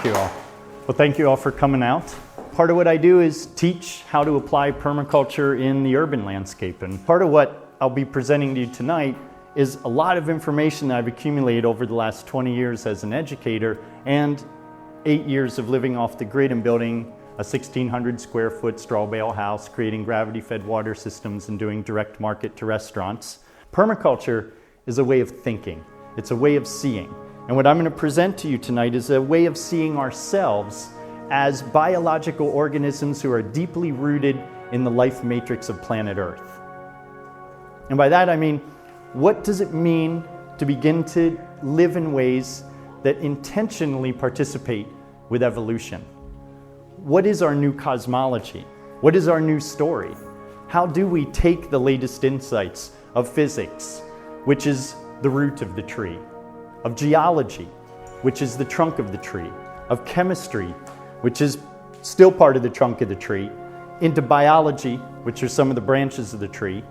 you all. Well, thank you all for coming out. Part of what I do is teach how to apply permaculture in the urban landscape. And part of what I'll be presenting to you tonight is a lot of information that I've accumulated over the last 20 years as an educator and 8 years of living off the grid and building a 1,600 square foot straw bale house, creating gravity-fed water systems and doing direct market to restaurants. Permaculture is a way of thinking. It's a way of seeing. And what I'm going to present to you tonight is a way of seeing ourselves as biological organisms who are deeply rooted in the life matrix of planet Earth. And by that I mean, what does it mean to begin to live in ways that intentionally participate with evolution? What is our new cosmology? What is our new story? How do we take the latest insights of physics, which is the root of the tree, of geology, which is the trunk of the tree, of chemistry, which is still part of the trunk of the tree, into biology, which are some of the branches of the tree,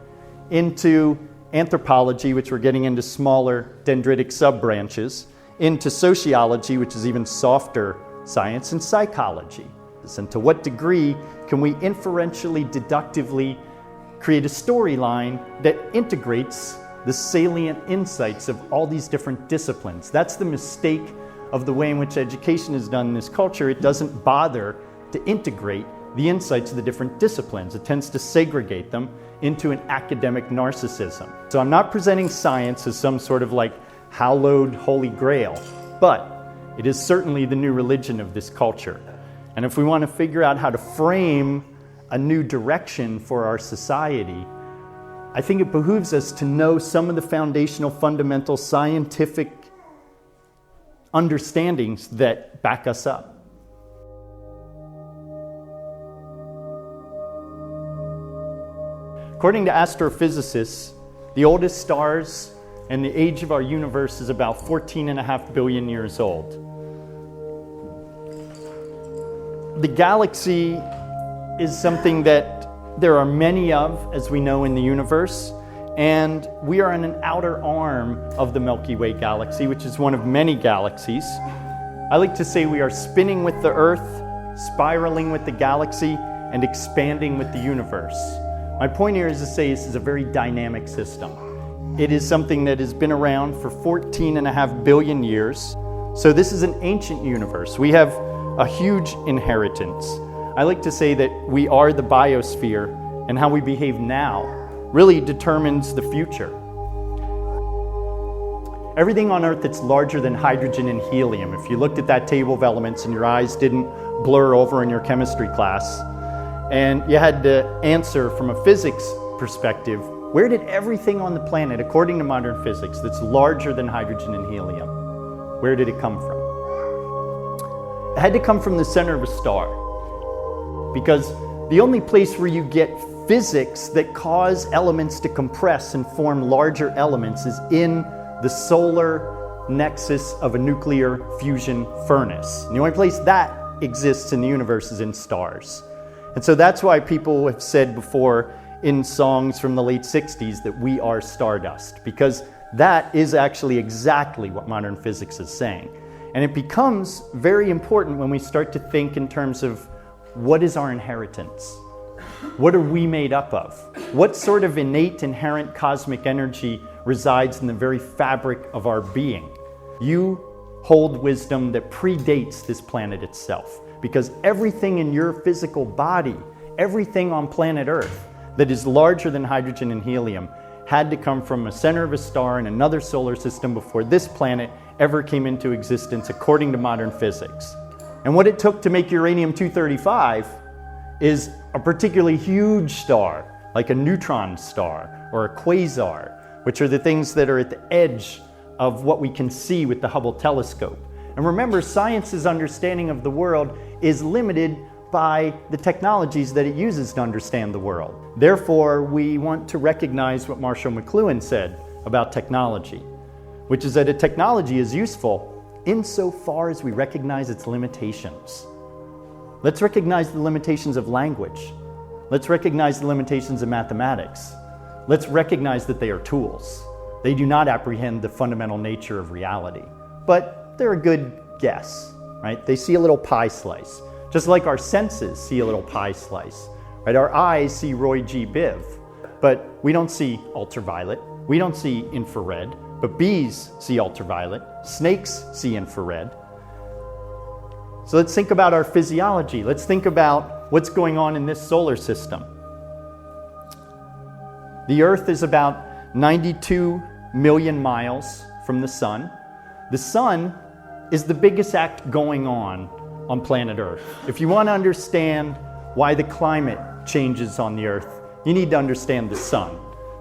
into anthropology, which we're getting into smaller dendritic sub-branches, into sociology, which is even softer science, and psychology. And to what degree can we inferentially, deductively create a storyline that integrates the salient insights of all these different disciplines? That's the mistake of the way in which education is done in this culture. It doesn't bother to integrate the insights of the different disciplines. It tends to segregate them into an academic narcissism. So I'm not presenting science as some sort of like hallowed holy grail, but it is certainly the new religion of this culture. And if we want to figure out how to frame a new direction for our society, I think it behooves us to know some of the foundational, fundamental scientific understandings that back us up. According to astrophysicists, the oldest stars and the age of our universe is about 14.5 billion years old. The galaxy is something that there are many of, as we know, in the universe, and we are in an outer arm of the Milky Way galaxy, which is one of many galaxies. I like to say we are spinning with the Earth, spiraling with the galaxy, and expanding with the universe. My point here is to say this is a very dynamic system. It is something that has been around for 14.5 billion years. So this is an ancient universe. We have a huge inheritance. I like to say that we are the biosphere, and how we behave now really determines the future. Everything on Earth that's larger than hydrogen and helium, if you looked at that table of elements and your eyes didn't blur over in your chemistry class, and you had to answer from a physics perspective, where did everything on the planet, according to modern physics, that's larger than hydrogen and helium, where did it come from? It had to come from the center of a star, because the only place where you get physics that cause elements to compress and form larger elements is in the solar nexus of a nuclear fusion furnace. And the only place that exists in the universe is in stars. And so that's why people have said before in songs from the late 60s that we are stardust, because that is actually exactly what modern physics is saying. And it becomes very important when we start to think in terms of what is our inheritance? What are we made up of? What sort of innate, inherent cosmic energy resides in the very fabric of our being? You hold wisdom that predates this planet itself, because everything in your physical body, everything on planet Earth that is larger than hydrogen and helium had to come from a center of a star in another solar system before this planet ever came into existence, according to modern physics. And what it took to make uranium-235 is a particularly huge star, like a neutron star or a quasar, which are the things that are at the edge of what we can see with the Hubble telescope. And remember, science's understanding of the world is limited by the technologies that it uses to understand the world. Therefore, we want to recognize what Marshall McLuhan said about technology, which is that a technology is useful insofar as we recognize its limitations. Let's recognize the limitations of language. Let's recognize the limitations of mathematics. Let's recognize that they are tools. They do not apprehend the fundamental nature of reality, but they're a good guess. right? They see a little pie slice, just like our senses see a little pie slice, right? Our eyes see Roy G. Biv, but we don't see ultraviolet, we don't see infrared, but bees see ultraviolet, snakes see infrared. So let's think about our physiology. Let's think about what's going on in this solar system. The Earth is about 92 million miles from the sun. The sun is the biggest act going on planet Earth. If you want to understand why the climate changes on the Earth, you need to understand the sun.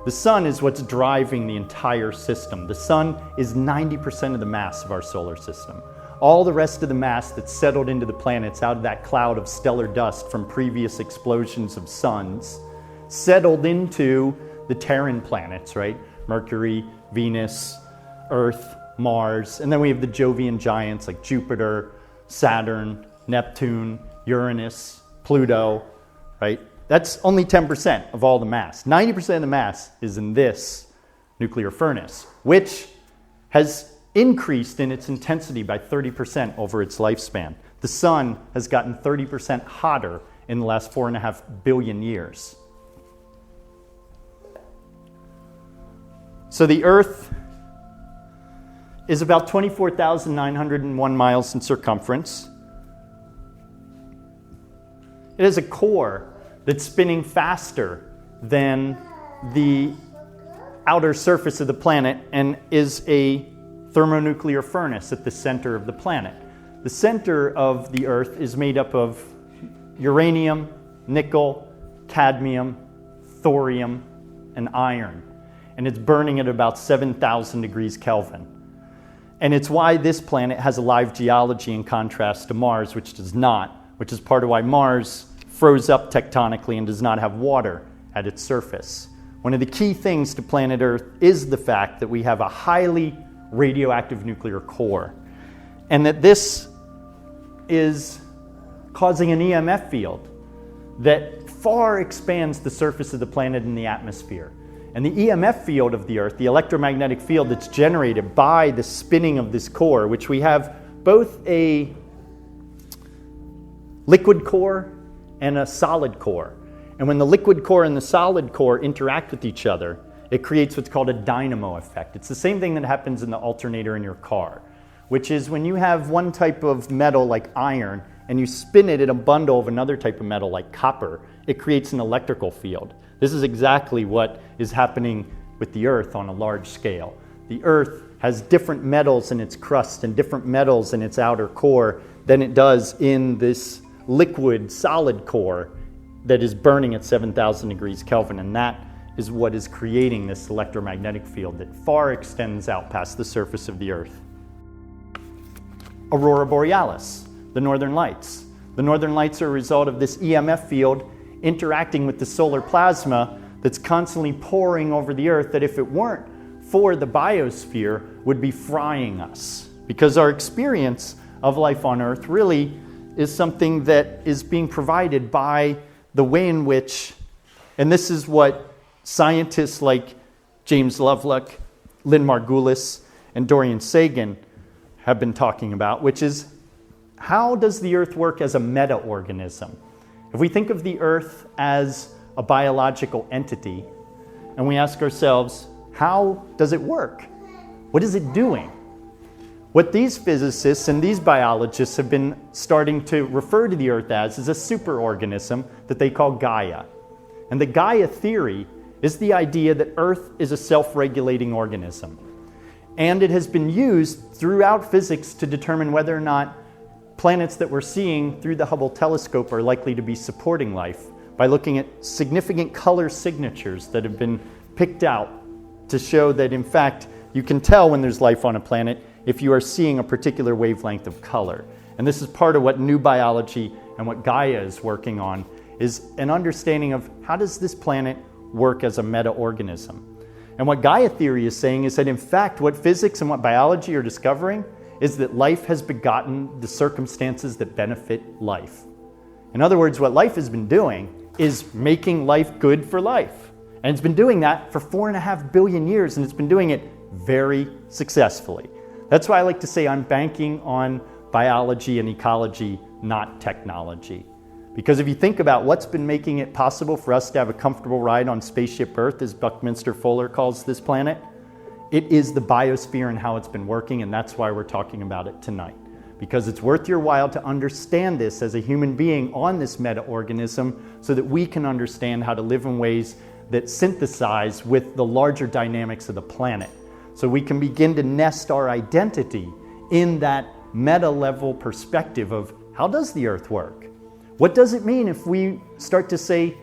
The sun is what's driving the entire system. The sun is 90% of the mass of our solar system. All the rest of the mass that's settled into the planets out of that cloud of stellar dust from previous explosions of suns settled into the Terran planets, right? Mercury, Venus, Earth, Mars, and then we have the Jovian giants like Jupiter, Saturn, Neptune, Uranus, Pluto, right? That's only 10% of all the mass. 90% of the mass is in this nuclear furnace, which has increased in its intensity by 30% over its lifespan. The sun has gotten 30% hotter in the last 4.5 billion years. So the Earth is about 24,901 miles in circumference. It has a core that's spinning faster than the outer surface of the planet and is a thermonuclear furnace at the center of the planet. The center of the Earth is made up of uranium, nickel, cadmium, thorium, and iron. And it's burning at about 7,000 degrees Kelvin. And it's why this planet has a live geology in contrast to Mars, which does not, which is part of why Mars froze up tectonically and does not have water at its surface. One of the key things to planet Earth is the fact that we have a highly radioactive nuclear core, and that this is causing an EMF field that far expands the surface of the planet and the atmosphere. And the EMF field of the Earth, the electromagnetic field that's generated by the spinning of this core, which we have both a liquid core and a solid core. And when the liquid core and the solid core interact with each other, it creates what's called a dynamo effect. It's the same thing that happens in the alternator in your car, which is when you have one type of metal like iron and you spin it in a bundle of another type of metal like copper, it creates an electrical field. This is exactly what is happening with the Earth on a large scale. The Earth has different metals in its crust and different metals in its outer core than it does in this liquid solid core that is burning at 7,000 degrees Kelvin, and that is what is creating this electromagnetic field that far extends out past the surface of the Earth. Aurora Borealis, the northern lights. The northern lights are a result of this EMF field interacting with the solar plasma that's constantly pouring over the Earth, that if it weren't for the biosphere would be frying us. Because our experience of life on Earth really is something that is being provided by the way in which, and this is what scientists like James Lovelock, Lynn Margulis, and Dorian Sagan have been talking about, which is how does the Earth work as a meta-organism? If we think of the Earth as a biological entity, and we ask ourselves, how does it work? What is it doing? What these physicists and these biologists have been starting to refer to the Earth as is a superorganism that they call Gaia. And the Gaia theory is the idea that Earth is a self-regulating organism. And it has been used throughout physics to determine whether or not planets that we're seeing through the Hubble telescope are likely to be supporting life by looking at significant color signatures that have been picked out to show that, in fact, you can tell when there's life on a planet if you are seeing a particular wavelength of color. And this is part of what new biology and what Gaia is working on, is an understanding of how does this planet work as a meta-organism. And what Gaia theory is saying is that, in fact, what physics and what biology are discovering is that life has begotten the circumstances that benefit life. In other words, what life has been doing is making life good for life. And it's been doing that for 4.5 billion years, and it's been doing it very successfully. That's why I like to say I'm banking on biology and ecology, not technology. Because if you think about what's been making it possible for us to have a comfortable ride on Spaceship Earth, as Buckminster Fuller calls this planet, it is the biosphere and how it's been working, and that's why we're talking about it tonight. Because it's worth your while to understand this as a human being on this meta-organism so that we can understand how to live in ways that synthesize with the larger dynamics of the planet. So we can begin to nest our identity in that meta-level perspective of how does the Earth work? What does it mean if we start to say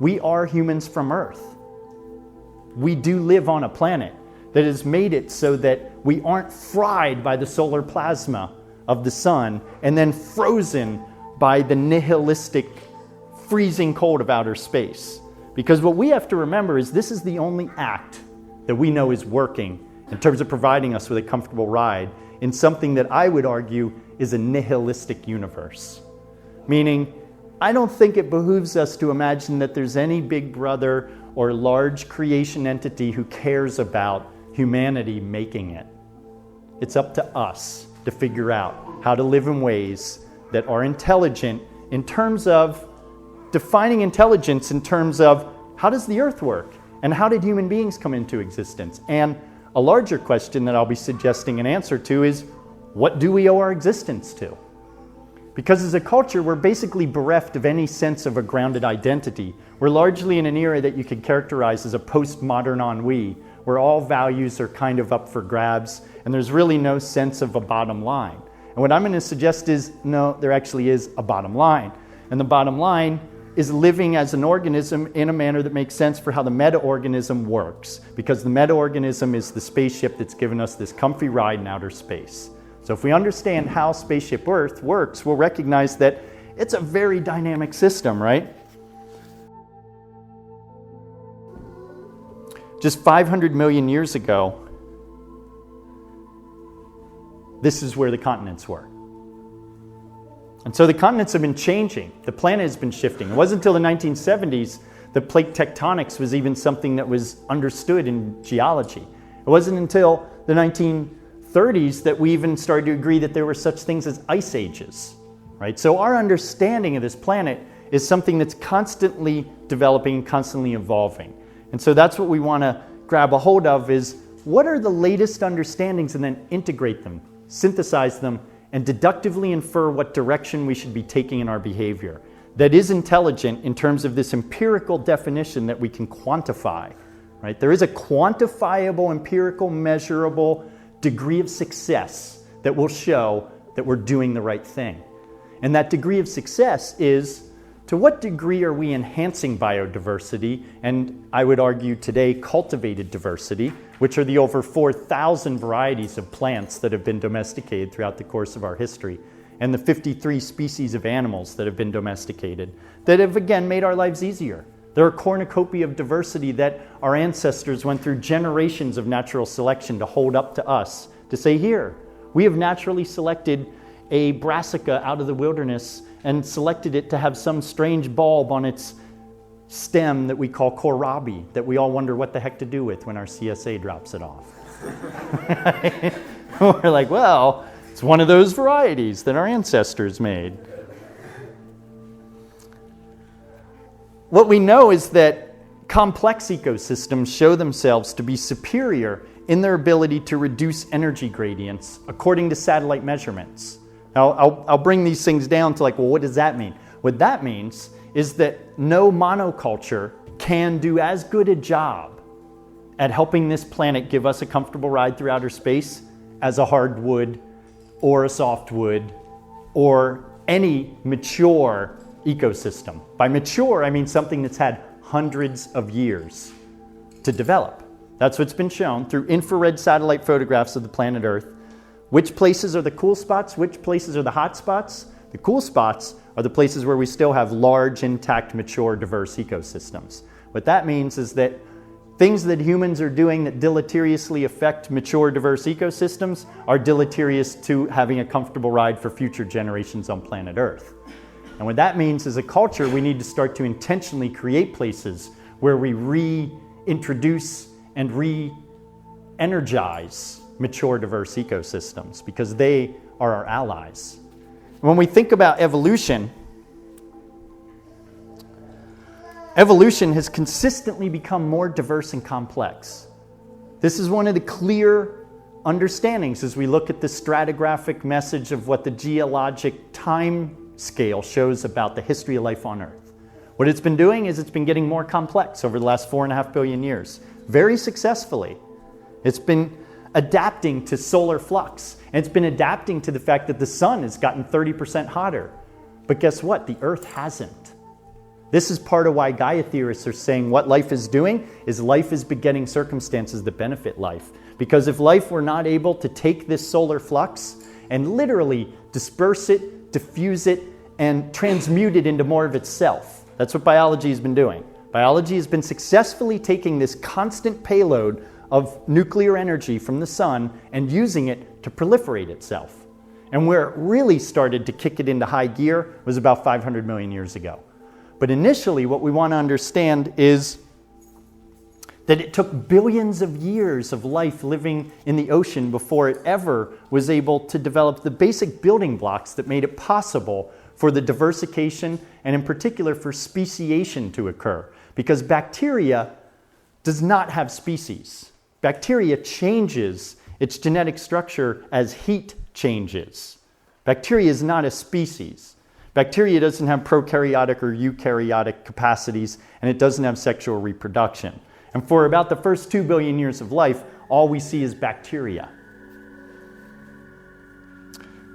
we are humans from Earth? We do live on a planet that has made it so that we aren't fried by the solar plasma of the sun and then frozen by the nihilistic freezing cold of outer space. Because what we have to remember is this is the only act that we know is working in terms of providing us with a comfortable ride in something that I would argue is a nihilistic universe. Meaning, I don't think it behooves us to imagine that there's any big brother or large creation entity who cares about humanity making it. It's up to us to figure out how to live in ways that are intelligent in terms of defining intelligence in terms of how does the Earth work and how did human beings come into existence? And a larger question that I'll be suggesting an answer to is, what do we owe our existence to? Because as a culture, we're basically bereft of any sense of a grounded identity. We're largely in an era that you could characterize as a postmodern ennui, where all values are kind of up for grabs, and there's really no sense of a bottom line. And what I'm going to suggest is, no, there actually is a bottom line. And the bottom line is living as an organism in a manner that makes sense for how the meta-organism works, because the meta-organism is the spaceship that's given us this comfy ride in outer space. So if we understand how Spaceship Earth works, we'll recognize that it's a very dynamic system, right? Just 500 million years ago, this is where the continents were. And so the continents have been changing. The planet has been shifting. It wasn't until the 1970s that plate tectonics was even something that was understood in geology. It wasn't until the 1930s that we even started to agree that there were such things as ice ages, right? So our understanding of this planet is something that's constantly developing, constantly evolving. And so that's what we want to grab a hold of is what are the latest understandings and then integrate them, synthesize them, and deductively infer what direction we should be taking in our behavior that is intelligent in terms of this empirical definition that we can quantify, right? There is a quantifiable, empirical, measurable degree of success that will show that we're doing the right thing. And that degree of success is to what degree are we enhancing biodiversity, and I would argue today cultivated diversity, which are the over 4,000 varieties of plants that have been domesticated throughout the course of our history, and the 53 species of animals that have been domesticated, that have again made our lives easier. They're a cornucopia of diversity that our ancestors went through generations of natural selection to hold up to us, to say, here, we have naturally selected a brassica out of the wilderness and selected it to have some strange bulb on its stem that we call kohlrabi, that we all wonder what the heck to do with when our CSA drops it off. We're like, well, it's one of those varieties that our ancestors made. What we know is that complex ecosystems show themselves to be superior in their ability to reduce energy gradients according to satellite measurements. Now, I'll bring these things down to like, well, what does that mean? What that means is that no monoculture can do as good a job at helping this planet give us a comfortable ride through outer space as a hardwood or a softwood or any mature ecosystem. By mature, I mean something that's had hundreds of years to develop. That's what's been shown through infrared satellite photographs of the planet Earth. Which places are the cool spots? Which places are the hot spots? The cool spots are the places where we still have large, intact, mature, diverse ecosystems. What that means is that things that humans are doing that deleteriously affect mature, diverse ecosystems are deleterious to having a comfortable ride for future generations on planet Earth. And what that means as a culture, we need to start to intentionally create places where we reintroduce and re-energize mature, diverse ecosystems because they are our allies. When we think about evolution, evolution has consistently become more diverse and complex. This is one of the clear understandings as we look at the stratigraphic message of what the geologic time scale shows about the history of life on Earth. What it's been doing is it's been getting more complex over the last 4.5 billion years, very successfully. It's been adapting to solar flux, and it's been adapting to the fact that the sun has gotten 30% hotter. But guess what? The Earth hasn't. This is part of why Gaia theorists are saying what life is doing is life is begetting circumstances that benefit life. Because if life were not able to take this solar flux and literally disperse it, diffuse it, and transmute it into more of itself, that's what biology has been doing. Biology has been successfully taking this constant payload of nuclear energy from the sun and using it to proliferate itself. And where it really started to kick it into high gear was about 500 million years ago. But initially, what we want to understand is that it took billions of years of life living in the ocean before it ever was able to develop the basic building blocks that made it possible for the diversification and in particular for speciation to occur. Because bacteria does not have species. Bacteria changes its genetic structure as heat changes. Bacteria is not a species. Bacteria doesn't have prokaryotic or eukaryotic capacities, and it doesn't have sexual reproduction. And for about the first 2 billion years of life, all we see is bacteria.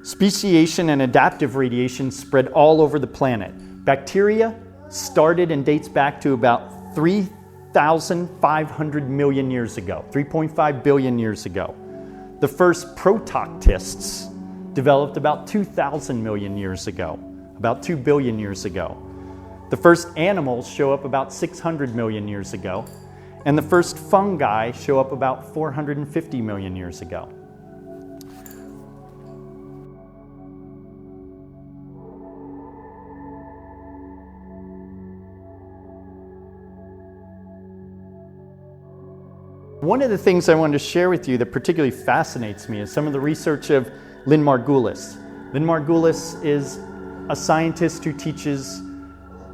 Speciation and adaptive radiation spread all over the planet. Bacteria started and dates back to about 3,500 million years ago, 3.5 billion years ago. The first protoctists developed about 2,000 million years ago, about 2 billion years ago. The first animals show up about 600 million years ago, and the first fungi show up about 450 million years ago. One of the things I wanted to share with you that particularly fascinates me is some of the research of Lynn Margulis. Lynn Margulis is a scientist who teaches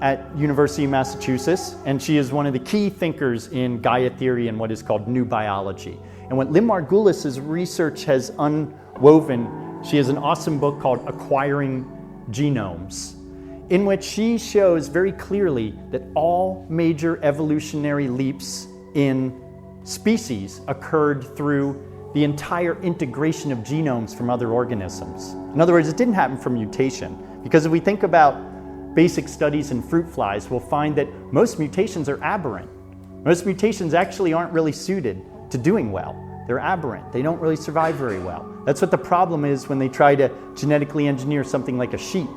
at University of Massachusetts, and she is one of the key thinkers in Gaia theory and what is called new biology. And what Lynn Margulis' research has unwoven, she has an awesome book called Acquiring Genomes, in which she shows very clearly that all major evolutionary leaps in species occurred through the entire integration of genomes from other organisms. In other words, it didn't happen from mutation. Because if we think about basic studies in fruit flies, we'll find that most mutations are aberrant. Most mutations actually aren't really suited to doing well. They're aberrant. They don't really survive very well. That's what the problem is when they try to genetically engineer something like a sheep.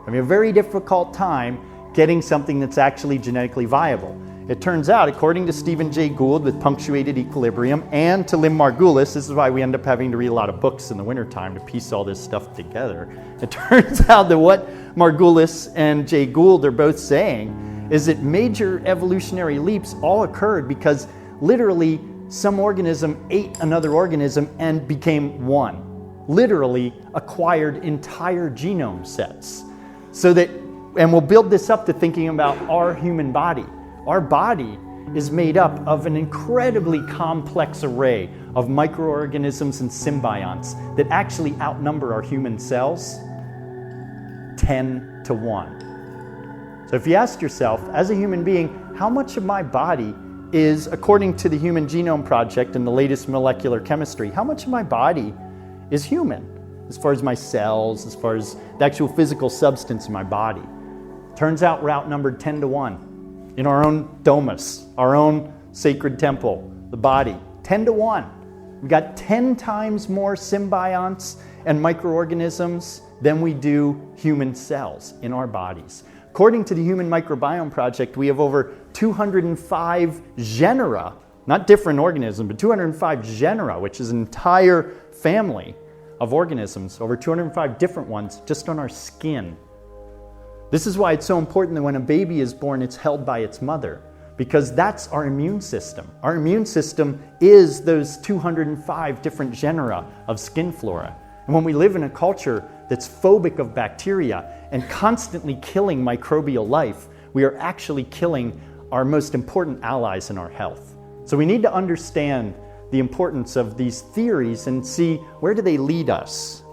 I mean, a very difficult time getting something that's actually genetically viable. It turns out, according to Stephen Jay Gould with Punctuated Equilibrium and to Lynn Margulis, this is why we end up having to read a lot of books in the wintertime to piece all this stuff together. It turns out that what Margulis and Jay Gould are both saying is that major evolutionary leaps all occurred because literally some organism ate another organism and became one. Literally acquired entire genome sets. So that, and we'll build this up to thinking about our human body. Our body is made up of an incredibly complex array of microorganisms and symbionts that actually outnumber our human cells 10 to 1. So if you ask yourself, as a human being, how much of my body is, according to the Human Genome Project and the latest molecular chemistry, how much of my body is human? As far as my cells, as far as the actual physical substance in my body. Turns out we're outnumbered 10 to 1. In our own domus, our own sacred temple, the body, 10 to 1. We've got 10 times more symbionts and microorganisms than we do human cells in our bodies. According to the Human Microbiome Project, we have over 205 genera, not different organisms, but 205 genera, which is an entire family of organisms, over 205 different ones just on our skin. This is why it's so important that when a baby is born, it's held by its mother. because that's our immune system. Our immune system is those 205 different genera of skin flora. And when we live in a culture that's phobic of bacteria and constantly killing microbial life, we are actually killing our most important allies in our health. So we need to understand the importance of these theories and see where do they lead us.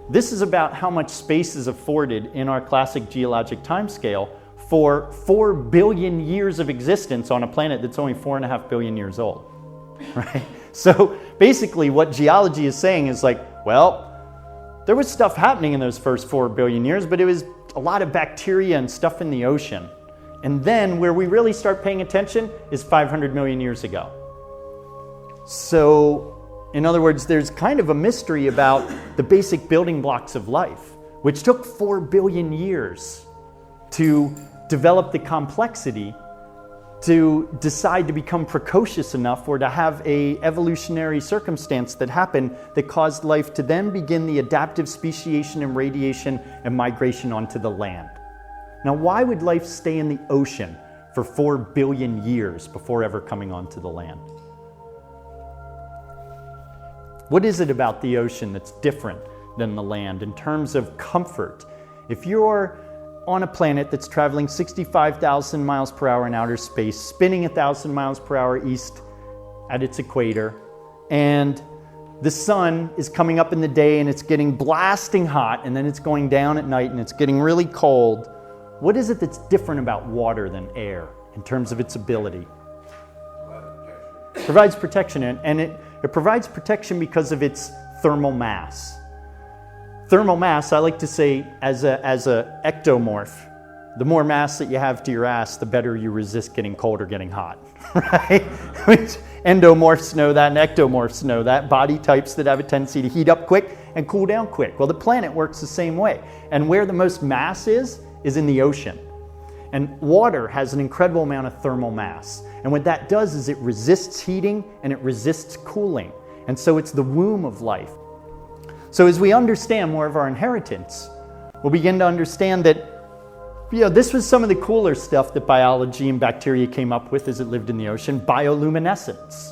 This is about how much space is afforded in our classic geologic timescale for 4 billion years of existence on a planet that's only 4.5 billion years old, right? So basically what geology is saying is like, well, there was stuff happening in those first 4 billion years, but it was a lot of bacteria and stuff in the ocean. And then where we really start paying attention is 500 million years ago. So, in other words, there's kind of a mystery about the basic building blocks of life, which took 4 billion years to develop the complexity to decide to become precocious enough or to have a evolutionary circumstance that happened that caused life to then begin the adaptive speciation and radiation and migration onto the land. Now, why would life stay in the ocean for 4 billion years before ever coming onto the land? What is it about the ocean that's different than the land in terms of comfort? If you're on a planet that's traveling 65,000 miles per hour in outer space, spinning 1,000 miles per hour east at its equator, and the sun is coming up in the day and it's getting blasting hot, and then it's going down at night and it's getting really cold, what is it that's different about water than air in terms of its ability? It provides protection, and it provides protection because of its thermal mass. Thermal mass, I like to say, as a ectomorph, the more mass that you have to your ass, the better you resist getting cold or getting hot, right? Which endomorphs know that and ectomorphs know that, body types that have a tendency to heat up quick and cool down quick. Well, the planet works the same way. And where the most mass is in the ocean. And water has an incredible amount of thermal mass. And what that does is it resists heating and it resists cooling. And so it's the womb of life. So as we understand more of our inheritance, we'll begin to understand that this was some of the cooler stuff that biology and bacteria came up with as it lived in the ocean, bioluminescence.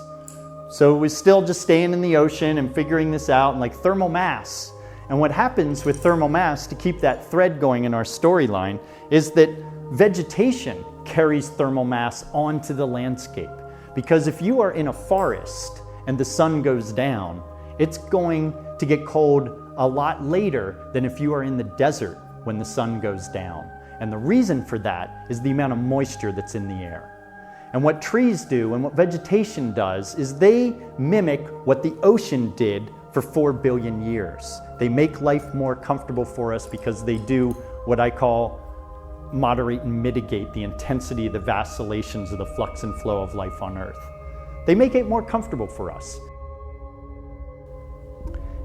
So it was still just staying in the ocean and figuring this out, and like thermal mass. And what happens with thermal mass, to keep that thread going in our storyline, is that vegetation carries thermal mass onto the landscape. Because if you are in a forest and the sun goes down, it's going to get cold a lot later than if you are in the desert when the sun goes down. And the reason for that is the amount of moisture that's in the air. And what trees do and what vegetation does is they mimic what the ocean did for 4 billion years. They make life more comfortable for us because they do what I call moderate and mitigate the intensity of the vacillations of the flux and flow of life on Earth. They make it more comfortable for us.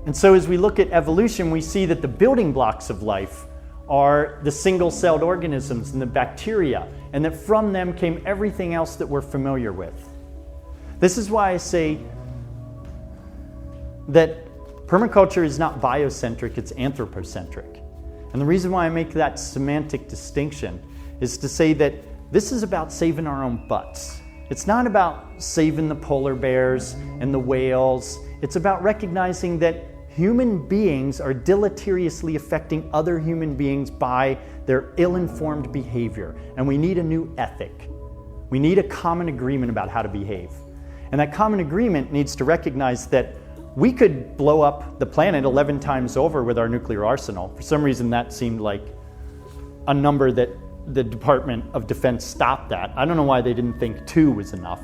And so as we look at evolution, we see that the building blocks of life are the single-celled organisms and the bacteria, and that from them came everything else that we're familiar with. This is why I say that permaculture is not biocentric, it's anthropocentric. And the reason why I make that semantic distinction is to say that this is about saving our own butts. It's not about saving the polar bears and the whales. It's about recognizing that human beings are deleteriously affecting other human beings by their ill-informed behavior. And we need a new ethic. We need a common agreement about how to behave. And that common agreement needs to recognize that we could blow up the planet 11 times over with our nuclear arsenal. For some reason, that seemed like a number that the Department of Defense stopped at. I don't know why they didn't think 2 was enough.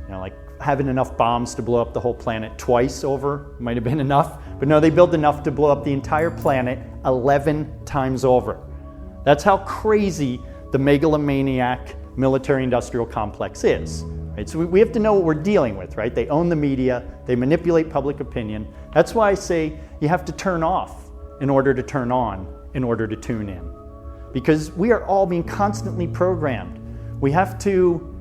Like having enough bombs to blow up the whole planet twice over might have been enough. But no, they built enough to blow up the entire planet 11 times over. That's how crazy the megalomaniac military-industrial complex is. Right? So we have to know what we're dealing with, right? They own the media, they manipulate public opinion. That's why I say you have to turn off in order to turn on, in order to tune in. Because we are all being constantly programmed. We have to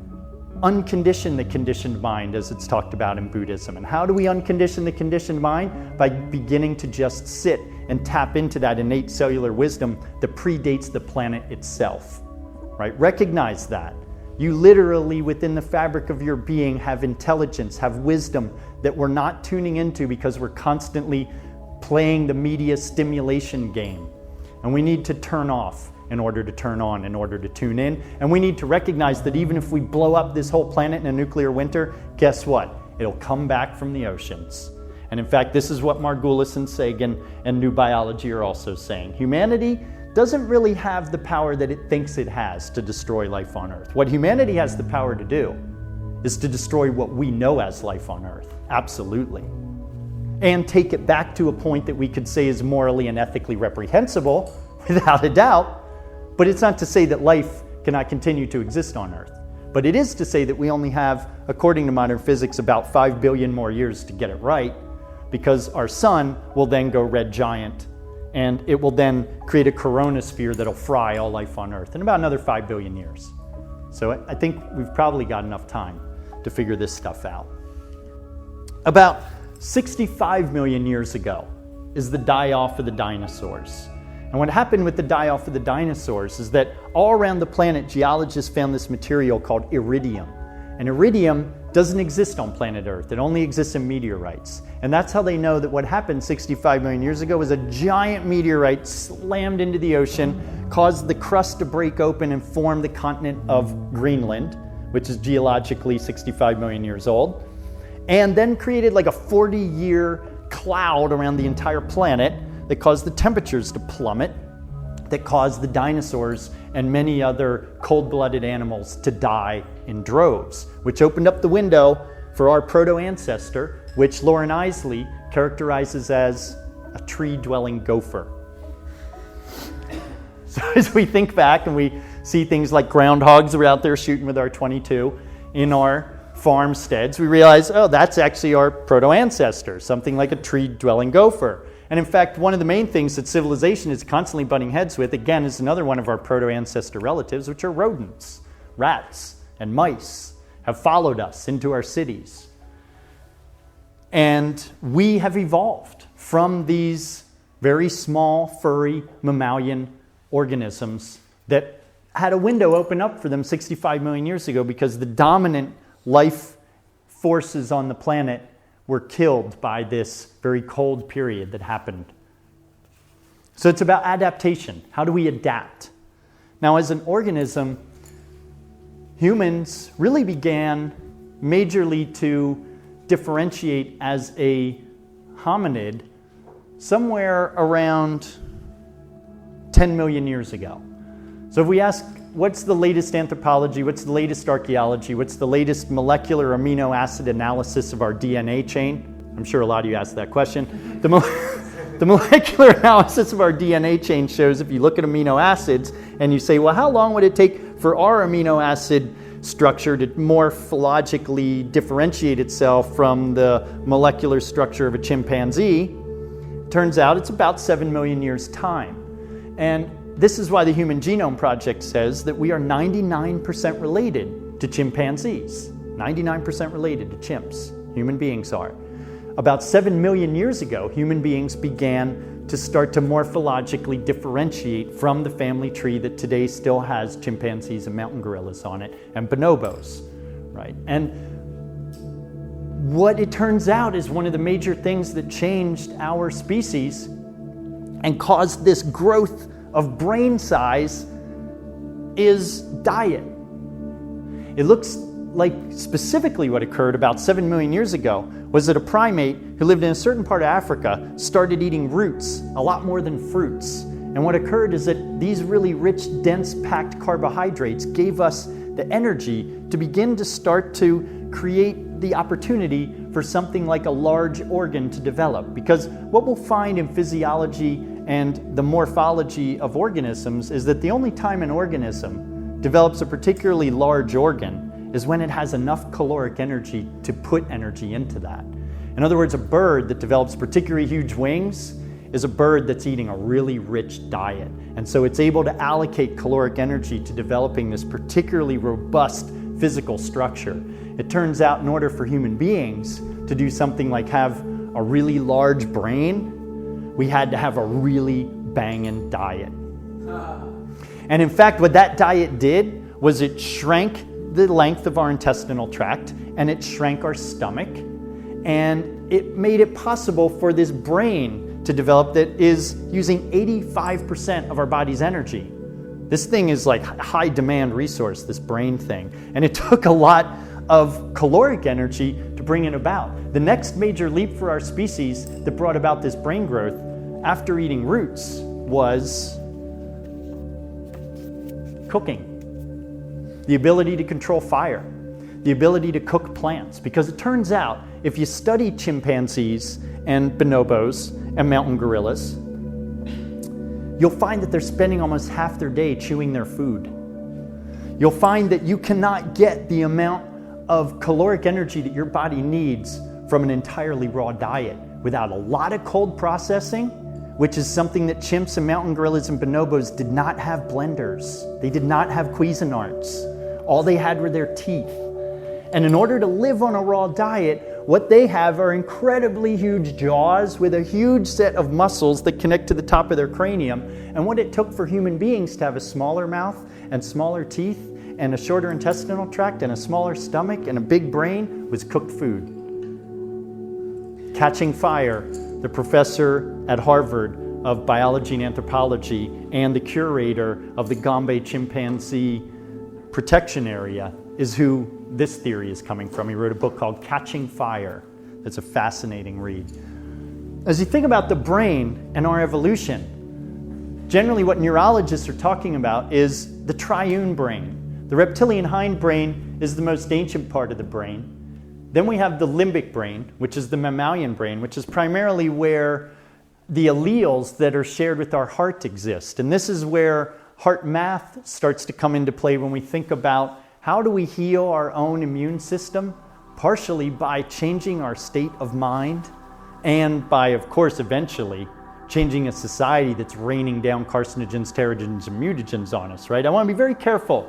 uncondition the conditioned mind, as it's talked about in Buddhism. And how do we uncondition the conditioned mind? By beginning to just sit and tap into that innate cellular wisdom that predates the planet itself. right? Recognize that. You literally, within the fabric of your being, have intelligence, have wisdom that we're not tuning into because we're constantly playing the media stimulation game. And we need to turn off in order to turn on, in order to tune in. And we need to recognize that even if we blow up this whole planet in a nuclear winter, guess what? It'll come back from the oceans. And in fact, this is what Margulis and Sagan and New Biology are also saying. Humanity doesn't really have the power that it thinks it has to destroy life on Earth. What humanity has the power to do is to destroy what we know as life on Earth, absolutely. And take it back to a point that we could say is morally and ethically reprehensible, without a doubt. But it's not to say that life cannot continue to exist on Earth. But it is to say that we only have, according to modern physics, about 5 billion more years to get it right, because our sun will then go red giant, and it will then create a coronosphere that'll fry all life on Earth in about another 5 billion years. So I think we've probably got enough time to figure this stuff out. About 65 million years ago is the die-off of the dinosaurs. And what happened with the die-off of the dinosaurs is that all around the planet, geologists found this material called iridium. And iridium doesn't exist on planet Earth. It only exists in meteorites. And that's how they know that what happened 65 million years ago was a giant meteorite slammed into the ocean, caused the crust to break open and form the continent of Greenland, which is geologically 65 million years old, and then created like a 40-year cloud around the entire planet that caused the temperatures to plummet, that caused the dinosaurs and many other cold-blooded animals to die in droves, which opened up the window for our proto-ancestor, which Lauren Isley characterizes as a tree-dwelling gopher. So as we think back and we see things like groundhogs that we're out there shooting with our .22 in our farmsteads, we realize, oh, that's actually our proto-ancestor, something like a tree-dwelling gopher. And in fact, one of the main things that civilization is constantly butting heads with, again, is another one of our proto-ancestor relatives, which are rodents. Rats and mice have followed us into our cities. And we have evolved from these very small, furry, mammalian organisms that had a window open up for them 65 million years ago because the dominant life forces on the planet were killed by this very cold period that happened. So it's about adaptation. How do we adapt? Now, as an organism, humans really began majorly to differentiate as a hominid somewhere around 10 million years ago. So if we ask, what's the latest anthropology, what's the latest archaeology, what's the latest molecular amino acid analysis of our DNA chain? I'm sure a lot of you asked that question. The molecular analysis of our DNA chain shows if you look at amino acids and you say, well, how long would it take for our amino acid structure to morphologically differentiate itself from the molecular structure of a chimpanzee? Turns out it's about 7 million years' time. And this is why the Human Genome Project says that we are 99% related to chimpanzees. 99% related to chimps. Human beings are. About 7 million years ago, human beings began to start to morphologically differentiate from the family tree that today still has chimpanzees and mountain gorillas on it, and bonobos, right? And what it turns out is one of the major things that changed our species and caused this growth of brain size is diet. It looks like specifically what occurred about 7 million years ago was that a primate who lived in a certain part of Africa started eating roots a lot more than fruits. And what occurred is that these really rich, dense, packed carbohydrates gave us the energy to begin to start to create the opportunity for something like a large organ to develop. Because what we'll find in physiology and the morphology of organisms is that the only time an organism develops a particularly large organ is when it has enough caloric energy to put energy into that. In other words, a bird that develops particularly huge wings is a bird that's eating a really rich diet. And so it's able to allocate caloric energy to developing this particularly robust physical structure. It turns out in order for human beings to do something like have a really large brain, we had to have a really banging diet. And in fact, what that diet did was it shrank the length of our intestinal tract, and it shrank our stomach, and it made it possible for this brain to develop that is using 85% of our body's energy. This thing is like a high demand resource, this brain thing. And it took a lot of caloric energy to bring it about. The next major leap for our species that brought about this brain growth after eating roots was cooking. The ability to control fire, the ability to cook plants. Because it turns out, if you study chimpanzees and bonobos and mountain gorillas, you'll find that they're spending almost half their day chewing their food. You'll find that you cannot get the amount of caloric energy that your body needs from an entirely raw diet without a lot of cold processing, which is something that chimps and mountain gorillas and bonobos did not have blenders. They did not have Cuisinarts. All they had were their teeth. And in order to live on a raw diet, what they have are incredibly huge jaws with a huge set of muscles that connect to the top of their cranium. And what it took for human beings to have a smaller mouth and smaller teeth and a shorter intestinal tract and a smaller stomach and a big brain was cooked food. Catching Fire, the professor at Harvard of biology and anthropology and the curator of the Gombe chimpanzee protection area, is who this theory is coming from. He wrote a book called Catching Fire. That's a fascinating read. As you think about the brain and our evolution, generally what neurologists are talking about is the triune brain. The reptilian hindbrain is the most ancient part of the brain. Then we have the limbic brain, which is the mammalian brain, which is primarily where the alleles that are shared with our heart exist. And this is where heart math starts to come into play when we think about how do we heal our own immune system, partially by changing our state of mind and by, of course, eventually changing a society that's raining down carcinogens, pterogens, and mutagens on us, right? I want to be very careful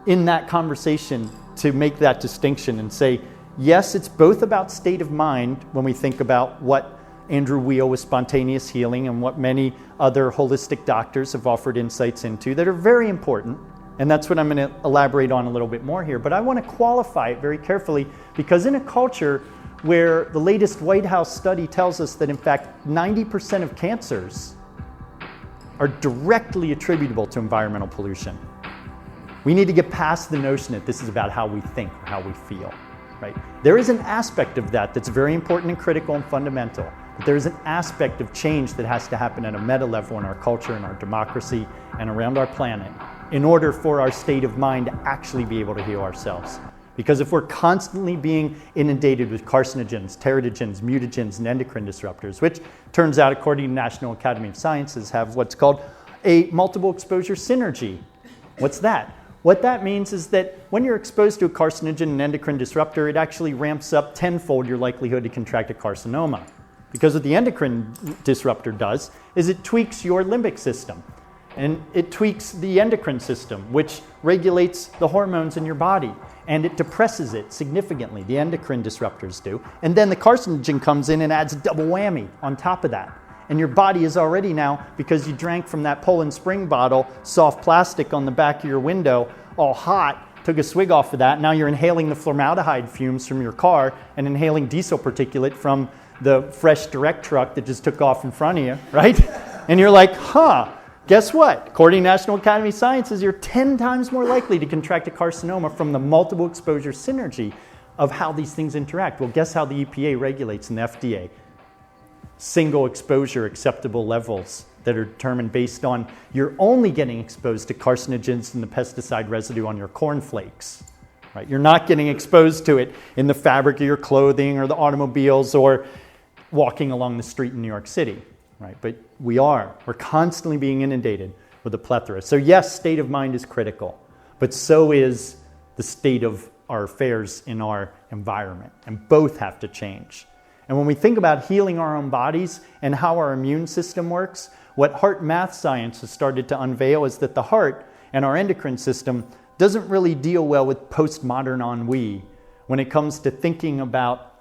in that conversation to make that distinction and say, yes, it's both about state of mind when we think about what Andrew Weil with spontaneous healing and what many other holistic doctors have offered insights into that are very important. And that's what I'm going to elaborate on a little bit more here. But I want to qualify it very carefully because in a culture where the latest White House study tells us that in fact 90% of cancers are directly attributable to environmental pollution, we need to get past the notion that this is about how we think or how we feel. Right? There is an aspect of that that's very important and critical and fundamental. But there is an aspect of change that has to happen at a meta level in our culture and our democracy and around our planet in order for our state of mind to actually be able to heal ourselves. Because if we're constantly being inundated with carcinogens, teratogens, mutagens, and endocrine disruptors, which turns out, according to National Academy of Sciences, have what's called a multiple exposure synergy. What's that? What that means is that when you're exposed to a carcinogen and endocrine disruptor, it actually ramps up tenfold your likelihood to contract a carcinoma. Because what the endocrine disruptor does is it tweaks your limbic system. And it tweaks the endocrine system, which regulates the hormones in your body. And it depresses it significantly, the endocrine disruptors do. And then the carcinogen comes in and adds a double whammy on top of that. And your body is already now, because you drank from that Poland Spring bottle, soft plastic on the back of your window, all hot, took a swig off of that. Now you're inhaling the formaldehyde fumes from your car and inhaling diesel particulate from the fresh direct truck that just took off in front of you, right? And you're like, guess what? According to National Academy of Sciences, you're 10 times more likely to contract a carcinoma from the multiple exposure synergy of how these things interact. Well, guess how the EPA regulates and the FDA? Single exposure acceptable levels that are determined based on you're only getting exposed to carcinogens and the pesticide residue on your cornflakes. Right? You're not getting exposed to it in the fabric of your clothing or the automobiles or walking along the street in New York City. Right? But we're constantly being inundated with a plethora. So yes, state of mind is critical, but so is the state of our affairs in our environment, and both have to change. And when we think about healing our own bodies and how our immune system works, what heart math science has started to unveil is that the heart and our endocrine system doesn't really deal well with postmodern ennui when it comes to thinking about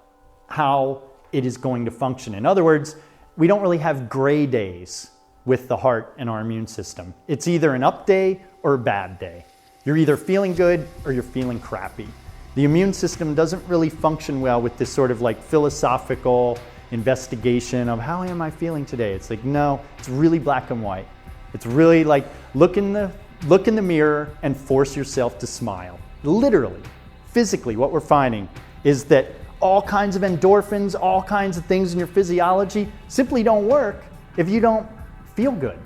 how it is going to function. In other words, we don't really have gray days with the heart and our immune system. It's either an up day or a bad day. You're either feeling good or you're feeling crappy. The immune system doesn't really function well with this sort of like philosophical investigation of how am I feeling today. It's like, no, it's really black and white. It's really like look in the mirror and force yourself to smile. Literally, physically, what we're finding is that all kinds of endorphins, all kinds of things in your physiology simply don't work if you don't feel good.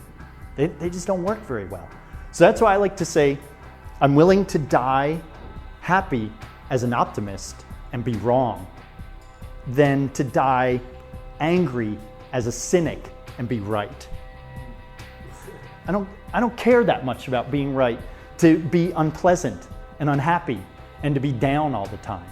They just don't work very well. So that's why I like to say, I'm willing to die happy as an optimist and be wrong than to die angry as a cynic and be right. I don't care that much about being right, to be unpleasant and unhappy and to be down all the time.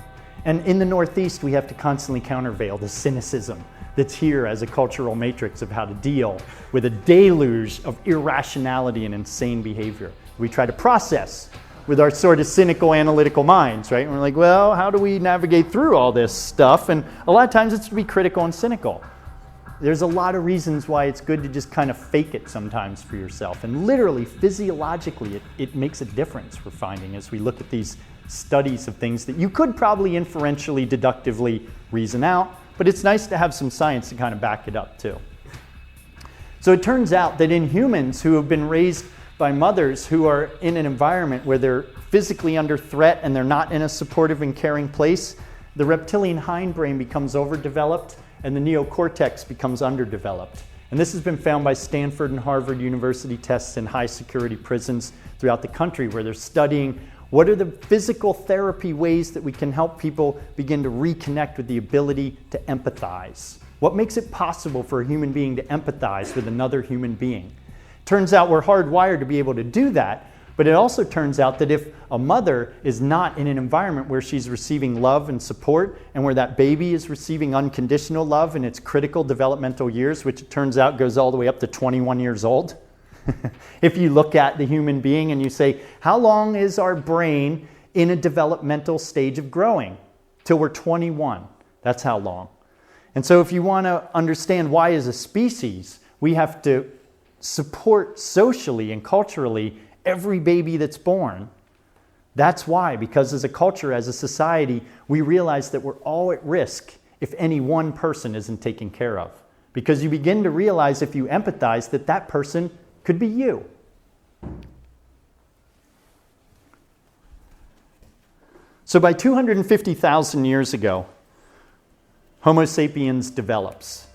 And in the Northeast, we have to constantly countervail the cynicism that's here as a cultural matrix of how to deal with a deluge of irrationality and insane behavior. We try to process with our sort of cynical, analytical minds, right? And we're like, well, how do we navigate through all this stuff? And a lot of times it's to be critical and cynical. There's a lot of reasons why it's good to just kind of fake it sometimes for yourself. And literally, physiologically, it makes a difference, we're finding, as we look at these studies of things that you could probably inferentially, deductively reason out, but it's nice to have some science to kind of back it up too. So it turns out that in humans who have been raised by mothers who are in an environment where they're physically under threat and they're not in a supportive and caring place, the reptilian hindbrain becomes overdeveloped and the neocortex becomes underdeveloped. And this has been found by Stanford and Harvard University tests in high security prisons throughout the country, where they're studying what are the physical therapy ways that we can help people begin to reconnect with the ability to empathize. What makes it possible for a human being to empathize with another human being? Turns out we're hardwired to be able to do that, but it also turns out that if a mother is not in an environment where she's receiving love and support, and where that baby is receiving unconditional love in its critical developmental years, which it turns out goes all the way up to 21 years old. If you look at the human being and you say, how long is our brain in a developmental stage of growing? Till we're 21. That's how long. And so if you want to understand why as a species we have to support socially and culturally every baby that's born, that's why, because as a culture, as a society, we realize that we're all at risk if any one person isn't taken care of. Because you begin to realize, if you empathize, that that person could be you. So by 250,000 years ago, Homo sapiens develops.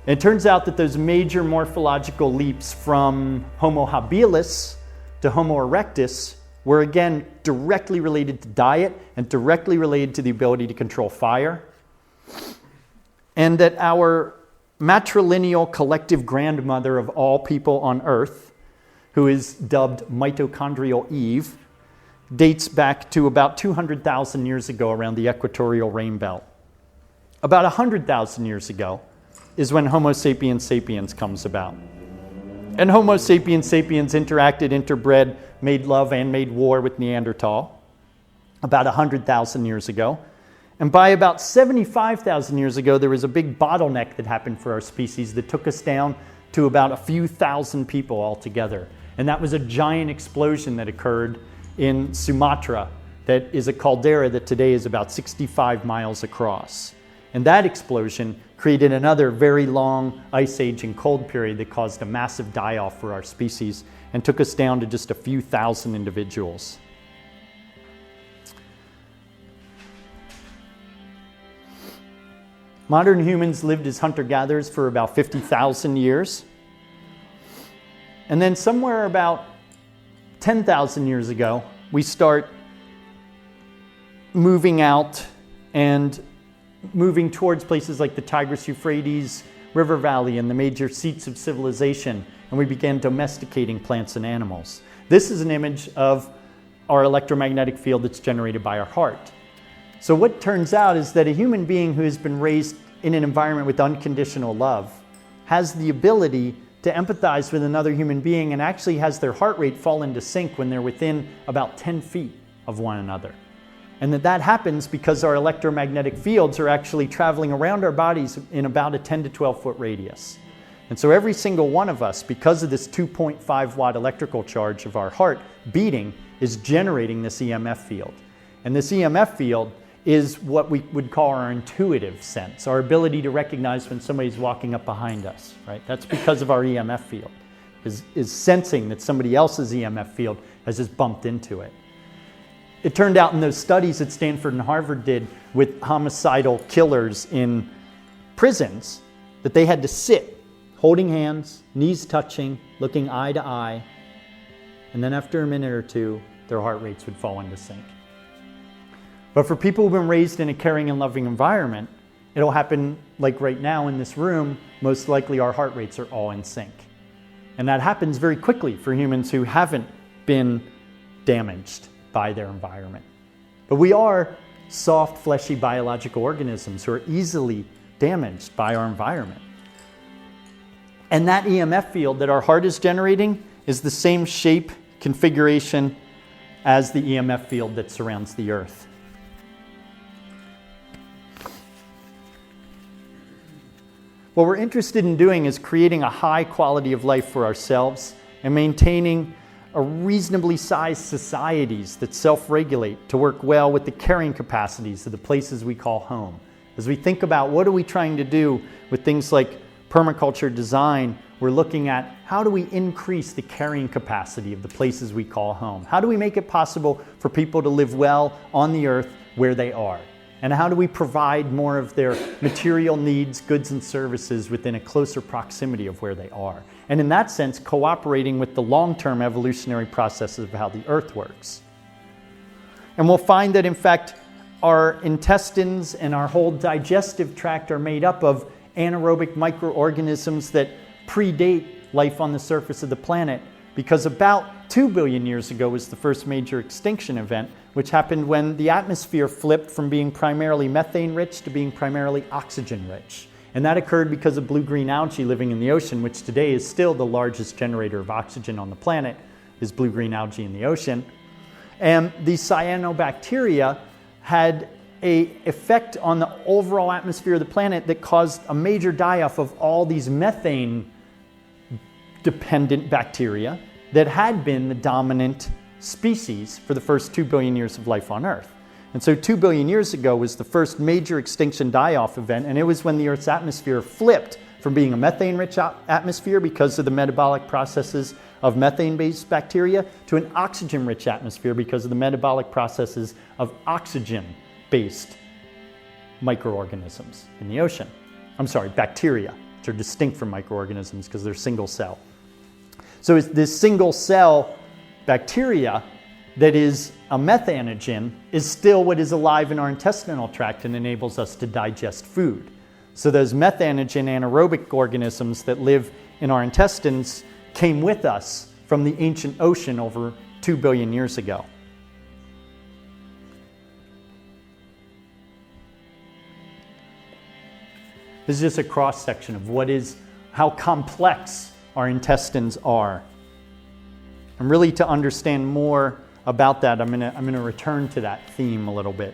And it turns out that those major morphological leaps from Homo habilis to Homo erectus were again directly related to diet and directly related to the ability to control fire. And that our matrilineal collective grandmother of all people on Earth, who is dubbed mitochondrial Eve, dates back to about 200,000 years ago around the equatorial rain belt. About 100,000 years ago is when Homo sapiens sapiens comes about. And Homo sapiens sapiens interacted, interbred, made love and made war with Neanderthal about 100,000 years ago. And by about 75,000 years ago, there was a big bottleneck that happened for our species that took us down to about a few thousand people altogether. And that was a giant explosion that occurred in Sumatra that is a caldera that today is about 65 miles across. And that explosion created another very long ice age and cold period that caused a massive die-off for our species and took us down to just a few thousand individuals. Modern humans lived as hunter-gatherers for about 50,000 years. And then somewhere about 10,000 years ago, we start moving out and moving towards places like the Tigris-Euphrates River Valley and the major seats of civilization, and we began domesticating plants and animals. This is an image of our electromagnetic field that's generated by our heart. So what turns out is that a human being who has been raised in an environment with unconditional love has the ability to empathize with another human being and actually has their heart rate fall into sync when they're within about 10 feet of one another. And that happens because our electromagnetic fields are actually traveling around our bodies in about a 10 to 12 foot radius. And so every single one of us, because of this 2.5 watt electrical charge of our heart beating, is generating this EMF field. And this EMF field is what we would call our intuitive sense, our ability to recognize when somebody's walking up behind us, right? That's because of our EMF field, is sensing that somebody else's EMF field has just bumped into it. It turned out in those studies that Stanford and Harvard did with homicidal killers in prisons that they had to sit holding hands, knees touching, looking eye to eye, and then after a minute or two, their heart rates would fall into sync. But for people who've been raised in a caring and loving environment, it'll happen like right now in this room, most likely our heart rates are all in sync. And that happens very quickly for humans who haven't been damaged by their environment. But we are soft, fleshy biological organisms who are easily damaged by our environment. And that EMF field that our heart is generating is the same shape, configuration as the EMF field that surrounds the Earth. What we're interested in doing is creating a high quality of life for ourselves and maintaining a reasonably sized societies that self-regulate to work well with the carrying capacities of the places we call home. As we think about what are we trying to do with things like permaculture design, we're looking at how do we increase the carrying capacity of the places we call home? How do we make it possible for people to live well on the earth where they are? And how do we provide more of their material needs, goods and services within a closer proximity of where they are? And in that sense, cooperating with the long-term evolutionary processes of how the earth works. And we'll find that in fact, our intestines and our whole digestive tract are made up of anaerobic microorganisms that predate life on the surface of the planet, because about 2 billion years ago was the first major extinction event, which happened when the atmosphere flipped from being primarily methane-rich to being primarily oxygen-rich. And that occurred because of blue-green algae living in the ocean, which today is still the largest generator of oxygen on the planet, is blue-green algae in the ocean. And these cyanobacteria had an effect on the overall atmosphere of the planet that caused a major die-off of all these methane-dependent bacteria that had been the dominant species for the first 2 billion years of life on Earth. And so 2 billion years ago was the first major extinction die-off event, and it was when the Earth's atmosphere flipped from being a methane-rich atmosphere because of the metabolic processes of methane-based bacteria to an oxygen-rich atmosphere because of the metabolic processes of oxygen-based microorganisms in the ocean. I'm sorry, bacteria, which are distinct from microorganisms because they're single cell. So it's this single cell bacteria that is a methanogen is still what is alive in our intestinal tract and enables us to digest food. So those methanogen anaerobic organisms that live in our intestines came with us from the ancient ocean over 2 billion years ago. This is just a cross-section of how complex our intestines are. And really to understand more about that, I'm gonna return to that theme a little bit.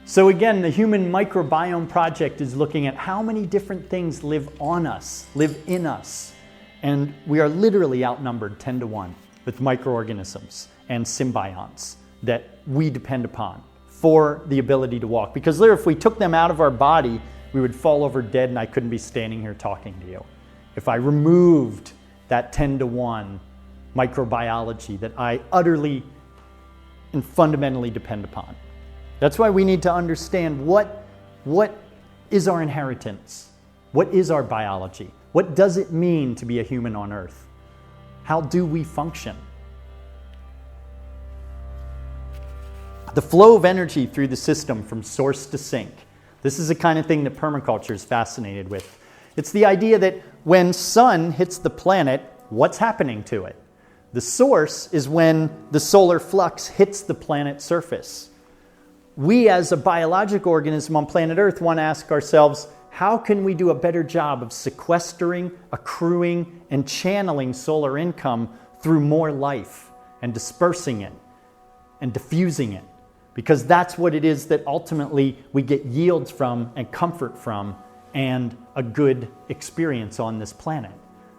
So again, the Human Microbiome Project is looking at how many different things live on us, live in us. And we are literally outnumbered 10 to 1 with microorganisms and symbionts that we depend upon for the ability to walk. Because literally, if we took them out of our body, we would fall over dead and I couldn't be standing here talking to you. If I removed that 10 to 1 microbiology that I utterly and fundamentally depend upon. That's why we need to understand what is our inheritance? What is our biology? What does it mean to be a human on Earth? How do we function? The flow of energy through the system from source to sink. This is the kind of thing that permaculture is fascinated with. It's the idea that when sun hits the planet, what's happening to it? The source is when the solar flux hits the planet's surface. We as a biological organism on planet Earth want to ask ourselves, how can we do a better job of sequestering, accruing, and channeling solar income through more life and dispersing it and diffusing it? Because that's what it is that ultimately we get yields from and comfort from and a good experience on this planet.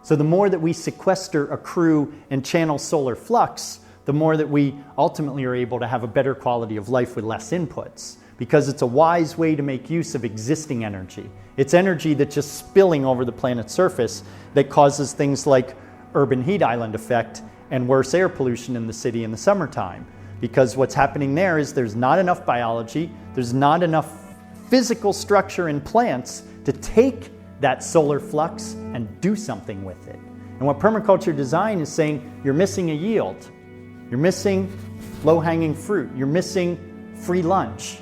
So the more that we sequester, accrue, and channel solar flux, the more that we ultimately are able to have a better quality of life with less inputs, because it's a wise way to make use of existing energy. It's energy that's just spilling over the planet's surface that causes things like urban heat island effect and worse air pollution in the city in the summertime. Because what's happening there is there's not enough biology, there's not enough physical structure in plants to take that solar flux and do something with it. And what permaculture design is saying, you're missing a yield. You're missing low-hanging fruit. You're missing free lunch.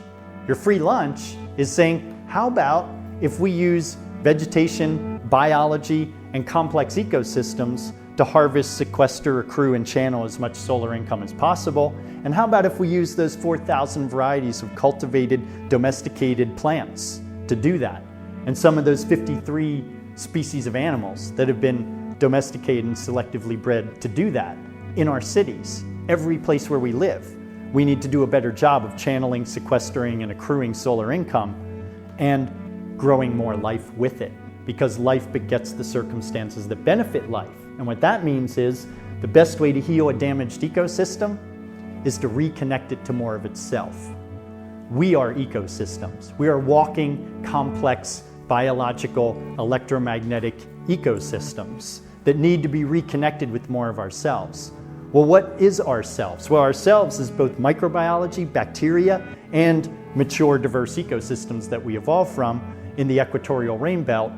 Your free lunch is saying, how about if we use vegetation, biology, and complex ecosystems to harvest, sequester, accrue, and channel as much solar income as possible? And how about if we use those 4,000 varieties of cultivated, domesticated plants to do that? And some of those 53 species of animals that have been domesticated and selectively bred to do that in our cities, every place where we live. We need to do a better job of channeling, sequestering, and accruing solar income and growing more life with it, because life begets the circumstances that benefit life. And what that means is the best way to heal a damaged ecosystem is to reconnect it to more of itself. We are ecosystems. We are walking, complex, biological, electromagnetic ecosystems that need to be reconnected with more of ourselves. Well, what is ourselves? Well, ourselves is both microbiology, bacteria, and mature, diverse ecosystems that we evolved from in the equatorial rain belt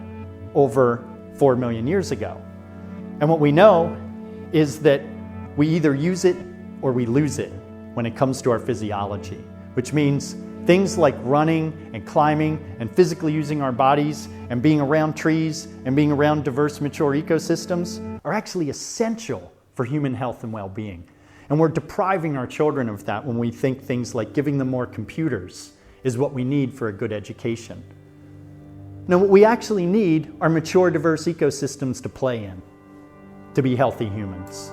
over 4 million years ago. And what we know is that we either use it or we lose it when it comes to our physiology, which means things like running and climbing and physically using our bodies and being around trees and being around diverse, mature ecosystems are actually essential for human health and well-being. And we're depriving our children of that when we think things like giving them more computers is what we need for a good education. Now, what we actually need are mature, diverse ecosystems to play in, to be healthy humans.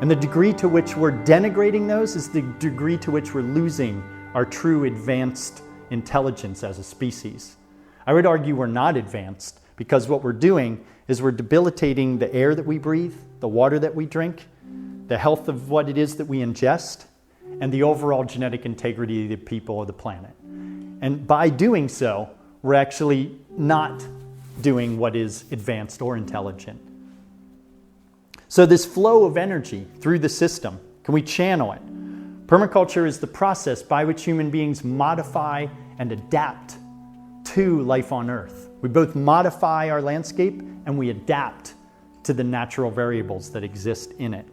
And the degree to which we're denigrating those is the degree to which we're losing our true advanced intelligence as a species. I would argue we're not advanced, because what we're doing is we're debilitating the air that we breathe, the water that we drink, the health of what it is that we ingest, and the overall genetic integrity of the people of the planet. And by doing so, we're actually not doing what is advanced or intelligent. So this flow of energy through the system, can we channel it? Permaculture is the process by which human beings modify and adapt to life on Earth. We both modify our landscape and we adapt to the natural variables that exist in it.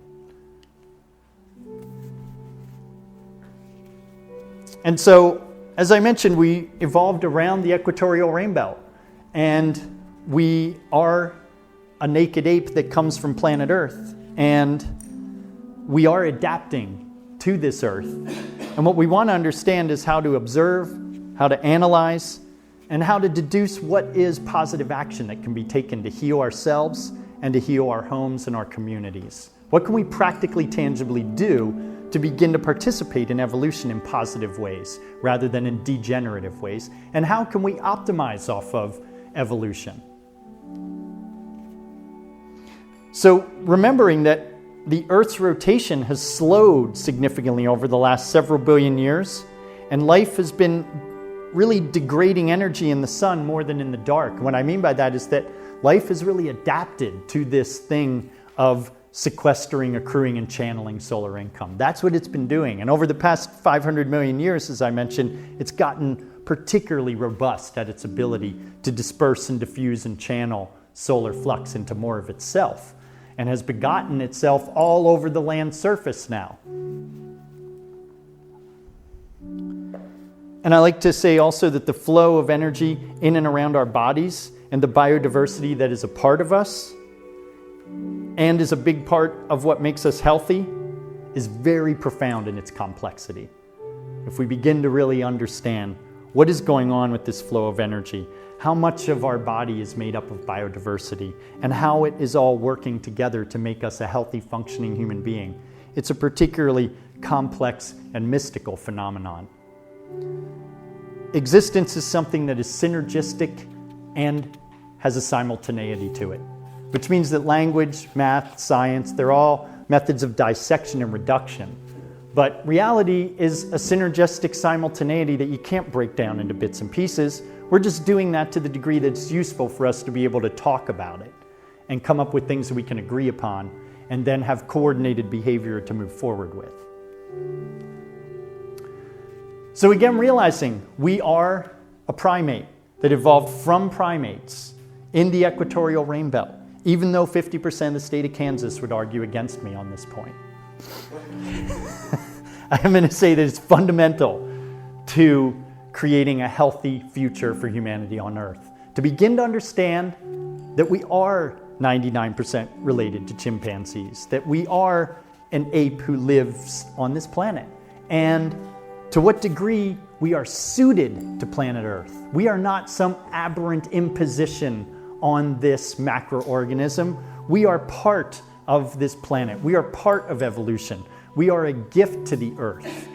And so, as I mentioned, we evolved around the equatorial rain belt, and we are a naked ape that comes from planet Earth, and we are adapting to this Earth. And what we want to understand is how to observe, how to analyze, and how to deduce what is positive action that can be taken to heal ourselves and to heal our homes and our communities. What can we practically, tangibly do to begin to participate in evolution in positive ways rather than in degenerative ways? And how can we optimize off of evolution? So remembering that the Earth's rotation has slowed significantly over the last several billion years, and life has been really degrading energy in the sun more than in the dark. What I mean by that is that life has really adapted to this thing of sequestering, accruing, and channeling solar income. That's what it's been doing. And over the past 500 million years, as I mentioned, it's gotten particularly robust at its ability to disperse and diffuse and channel solar flux into more of itself, and has begotten itself all over the land surface now. And I like to say also that the flow of energy in and around our bodies and the biodiversity that is a part of us and is a big part of what makes us healthy is very profound in its complexity. If we begin to really understand what is going on with this flow of energy, how much of our body is made up of biodiversity, and how it is all working together to make us a healthy, functioning human being, it's a particularly complex and mystical phenomenon. Existence is something that is synergistic and has a simultaneity to it, which means that language, math, science, they're all methods of dissection and reduction. But reality is a synergistic simultaneity that you can't break down into bits and pieces. We're just doing that to the degree that's useful for us to be able to talk about it and come up with things that we can agree upon and then have coordinated behavior to move forward with. So again, realizing we are a primate that evolved from primates in the equatorial rainbelt, even though 50% of the state of Kansas would argue against me on this point. I'm going to say that it's fundamental to creating a healthy future for humanity on Earth. To begin to understand that we are 99% related to chimpanzees, that we are an ape who lives on this planet, and to what degree we are suited to planet Earth. We are not some aberrant imposition on this macroorganism. We are part of this planet. We are part of evolution. We are a gift to the Earth.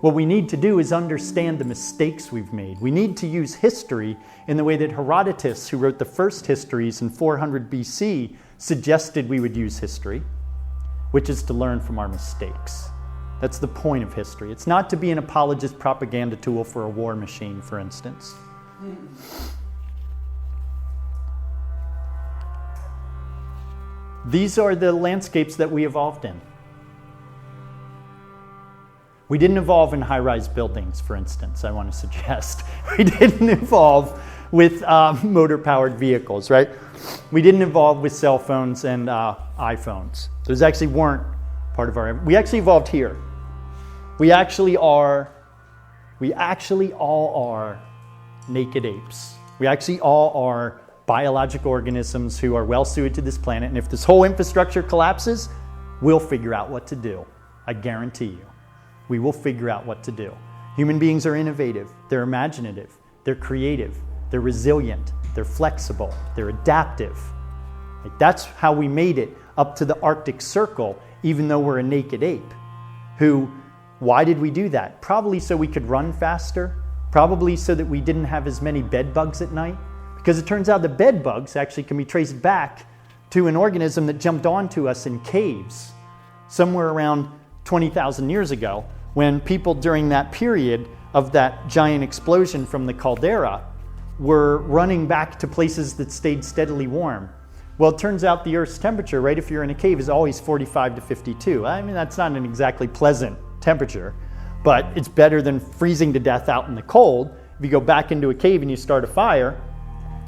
What we need to do is understand the mistakes we've made. We need to use history in the way that Herodotus, who wrote the first histories in 400 BC, suggested we would use history, which is to learn from our mistakes. That's the point of history. It's not to be an apologist propaganda tool for a war machine, for instance. These are the landscapes that we evolved in. We didn't evolve in high-rise buildings, for instance, I want to suggest. We didn't evolve with motor-powered vehicles, right? We didn't evolve with cell phones and iPhones. Those actually weren't part of our... We actually evolved here. We actually all are naked apes. We actually all are biological organisms who are well-suited to this planet, and if this whole infrastructure collapses, we'll figure out what to do. I guarantee you. We will figure out what to do. Human beings are innovative, they're imaginative, they're creative, they're resilient, they're flexible, they're adaptive. That's how we made it up to the Arctic Circle, even though we're a naked ape. Why did we do that? Probably so we could run faster, probably so that we didn't have as many bed bugs at night, because it turns out the bed bugs actually can be traced back to an organism that jumped onto us in caves somewhere around 20,000 years ago, when people during that period of that giant explosion from the caldera were running back to places that stayed steadily warm. Well, it turns out the Earth's temperature, right, if you're in a cave, is always 45 to 52. I mean, that's not an exactly pleasant temperature, but it's better than freezing to death out in the cold. If you go back into a cave and you start a fire,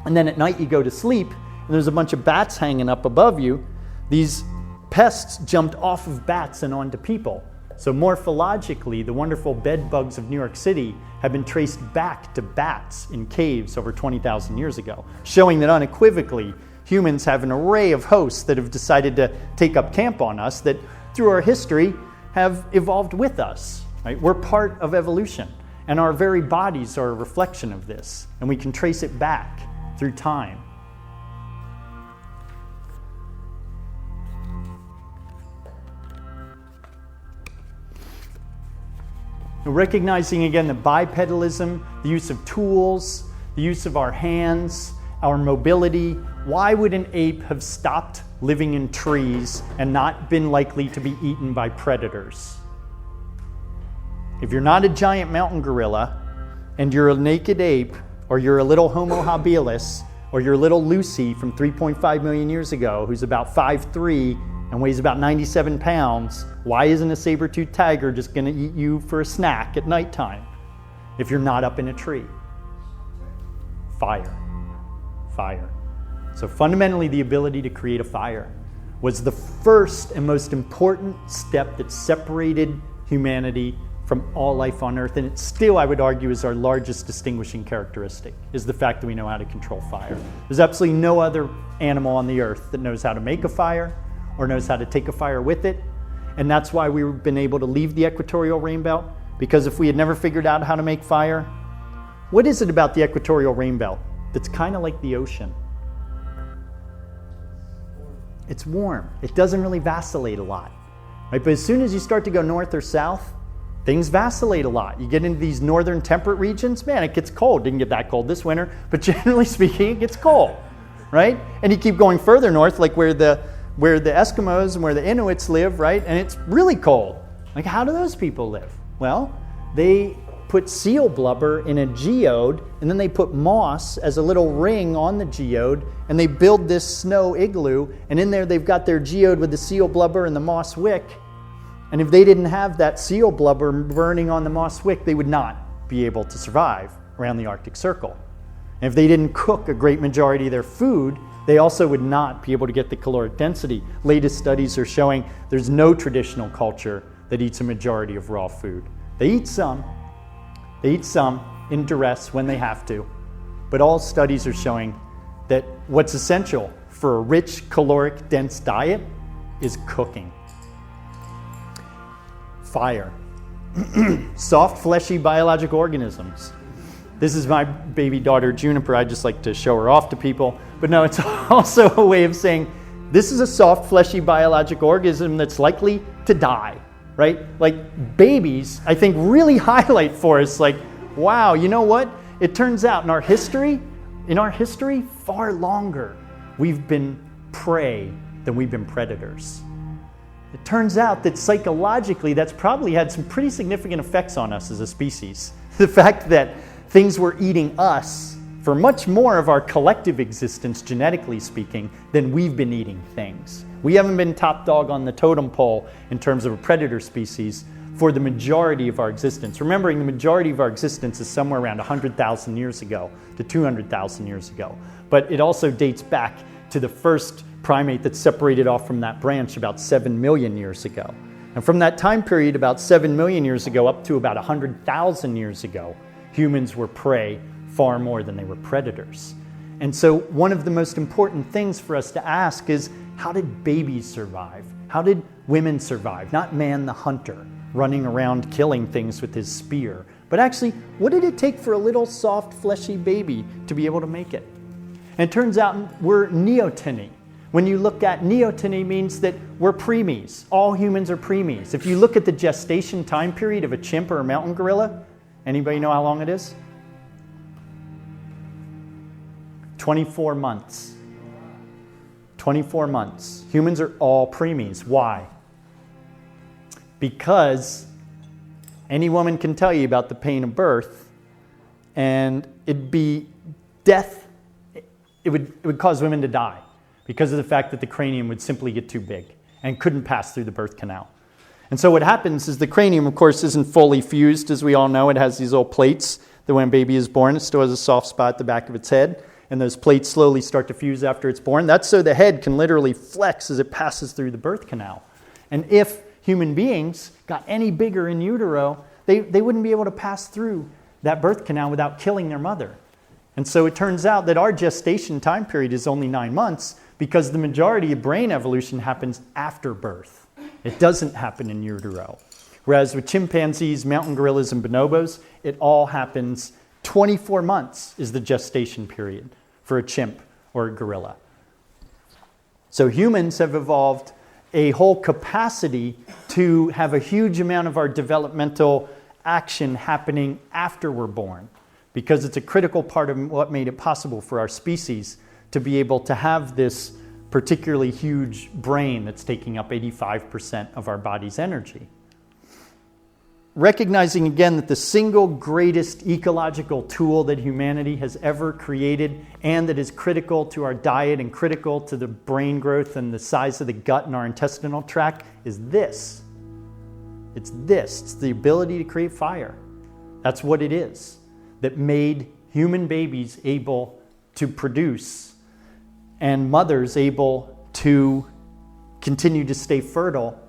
and then at night you go to sleep, and there's a bunch of bats hanging up above you, these pests jumped off of bats and onto people. So morphologically, the wonderful bed bugs of New York City have been traced back to bats in caves over 20,000 years ago, showing that unequivocally, humans have an array of hosts that have decided to take up camp on us that, through our history, have evolved with us. Right? We're part of evolution, and our very bodies are a reflection of this, and we can trace it back through time. Recognizing again the bipedalism, the use of tools, the use of our hands, our mobility. Why would an ape have stopped living in trees and not been likely to be eaten by predators? If you're not a giant mountain gorilla and you're a naked ape, or you're a little Homo habilis, or you're little Lucy from 3.5 million years ago who's about 5'3", and weighs about 97 pounds, why isn't a saber-toothed tiger just going to eat you for a snack at nighttime if you're not up in a tree? Fire. Fire. So fundamentally, the ability to create a fire was the first and most important step that separated humanity from all life on Earth, and it still, I would argue, is our largest distinguishing characteristic, is the fact that we know how to control fire. There's absolutely no other animal on the Earth that knows how to make a fire, or knows how to take a fire with it. And that's why we've been able to leave the equatorial rainbelt, because if we had never figured out how to make fire, what is it about the equatorial rainbelt that's kind of like the ocean? It's warm. It doesn't really vacillate a lot. Right? But as soon as you start to go north or south, things vacillate a lot. You get into these northern temperate regions, man, it gets cold. Didn't get that cold this winter, but generally speaking, it gets cold, right? And you keep going further north, like where the Eskimos and where the Inuits live, right? And it's really cold. Like, how do those people live? Well, they put seal blubber in a geode, and then they put moss as a little ring on the geode, and they build this snow igloo, and in there they've got their geode with the seal blubber and the moss wick. And if they didn't have that seal blubber burning on the moss wick, they would not be able to survive around the Arctic Circle. And if they didn't cook a great majority of their food, they also would not be able to get the caloric density. Latest studies are showing there's no traditional culture that eats a majority of raw food. They eat some in duress when they have to, but all studies are showing that what's essential for a rich, caloric, dense diet is cooking. Fire. Soft, fleshy, biological organisms. This is my baby daughter, Juniper. I just like to show her off to people. But no, it's also a way of saying this is a soft, fleshy, biological organism that's likely to die, right? Like babies, I think, really highlight for us, like, wow, you know what? It turns out in our history, far longer, we've been prey than we've been predators. It turns out that psychologically, that's probably had some pretty significant effects on us as a species. The fact that things were eating us for much more of our collective existence, genetically speaking, than we've been eating things. We haven't been top dog on the totem pole in terms of a predator species for the majority of our existence. Remembering the majority of our existence is somewhere around 100,000 years ago to 200,000 years ago. But it also dates back to the first primate that separated off from that branch about 7 million years ago. And from that time period, about 7 million years ago, up to about 100,000 years ago, humans were prey far more than they were predators. And so one of the most important things for us to ask is, how did babies survive? How did women survive? Not man the hunter, running around killing things with his spear, but actually, what did it take for a little soft, fleshy baby to be able to make it? And it turns out we're neoteny. When you look at neoteny, means that we're preemies. All humans are preemies. If you look at the gestation time period of a chimp or a mountain gorilla, anybody know how long it is? 24 months. 24 months. Humans are all preemies. Why? Because any woman can tell you about the pain of birth, and it'd be death. It would cause women to die because of the fact that the cranium would simply get too big and couldn't pass through the birth canal. And so what happens is the cranium, of course, isn't fully fused, as we all know. It has these little plates that when a baby is born, it still has a soft spot at the back of its head, and those plates slowly start to fuse after it's born. That's so the head can literally flex as it passes through the birth canal. And if human beings got any bigger in utero, they wouldn't be able to pass through that birth canal without killing their mother. And so it turns out that our gestation time period is only 9 months because the majority of brain evolution happens after birth. It doesn't happen in utero. Whereas with chimpanzees, mountain gorillas, and bonobos, it all happens 24 months is the gestation period for a chimp or a gorilla. So humans have evolved a whole capacity to have a huge amount of our developmental action happening after we're born, because it's a critical part of what made it possible for our species to be able to have this particularly huge brain that's taking up 85% of our body's energy. Recognizing again that the single greatest ecological tool that humanity has ever created, and that is critical to our diet and critical to the brain growth and the size of the gut and our intestinal tract, is this. It's this. It's the ability to create fire. That's what it is that made human babies able to produce and mothers able to continue to stay fertile.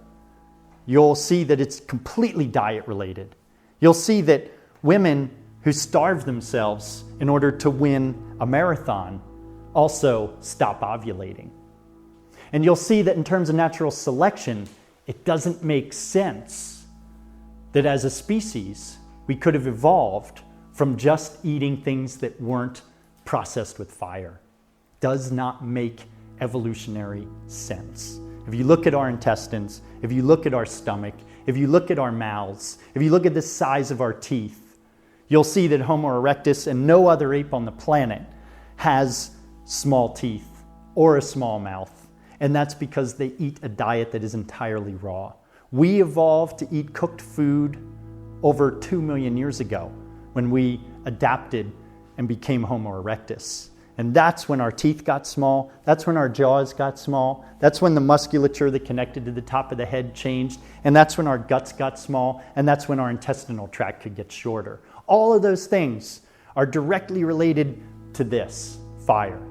You'll see that it's completely diet related. You'll see that women who starve themselves in order to win a marathon also stop ovulating. And you'll see that in terms of natural selection, it doesn't make sense that as a species, we could have evolved from just eating things that weren't processed with fire. Does not make evolutionary sense. if you look at our intestines, if you look at our stomach, if you look at our mouths, if you look at the size of our teeth, you'll see that Homo erectus and no other ape on the planet has small teeth or a small mouth. And that's because they eat a diet that is entirely raw. We evolved to eat cooked food over 2 million years ago when we adapted and became Homo erectus. And that's when our teeth got small, that's when our jaws got small, that's when the musculature that connected to the top of the head changed, and that's when our guts got small, and that's when our intestinal tract could get shorter. All of those things are directly related to this, fire,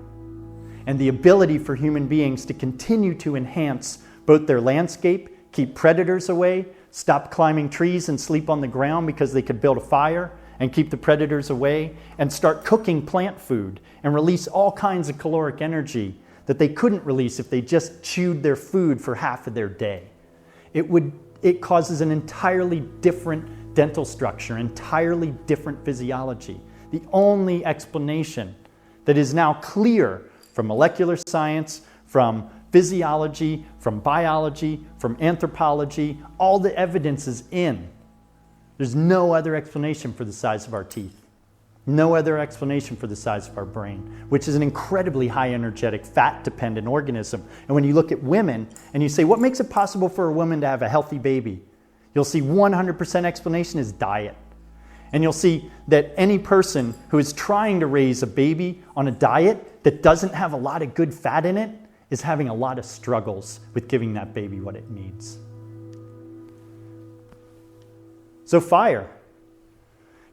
and the ability for human beings to continue to enhance both their landscape, keep predators away, stop climbing trees and sleep on the ground because they could build a fire and keep the predators away, and start cooking plant food and release all kinds of caloric energy that they couldn't release if they just chewed their food for half of their day. It causes an entirely different dental structure, entirely different physiology. The only explanation that is now clear from molecular science, from physiology, from biology, from anthropology, all the evidence is in. There's no other explanation for the size of our teeth. No other explanation for the size of our brain, which is an incredibly high energetic, fat-dependent organism. And when you look at women and you say, what makes it possible for a woman to have a healthy baby? You'll see 100% explanation is diet. And you'll see that any person who is trying to raise a baby on a diet that doesn't have a lot of good fat in it is having a lot of struggles with giving that baby what it needs. So fire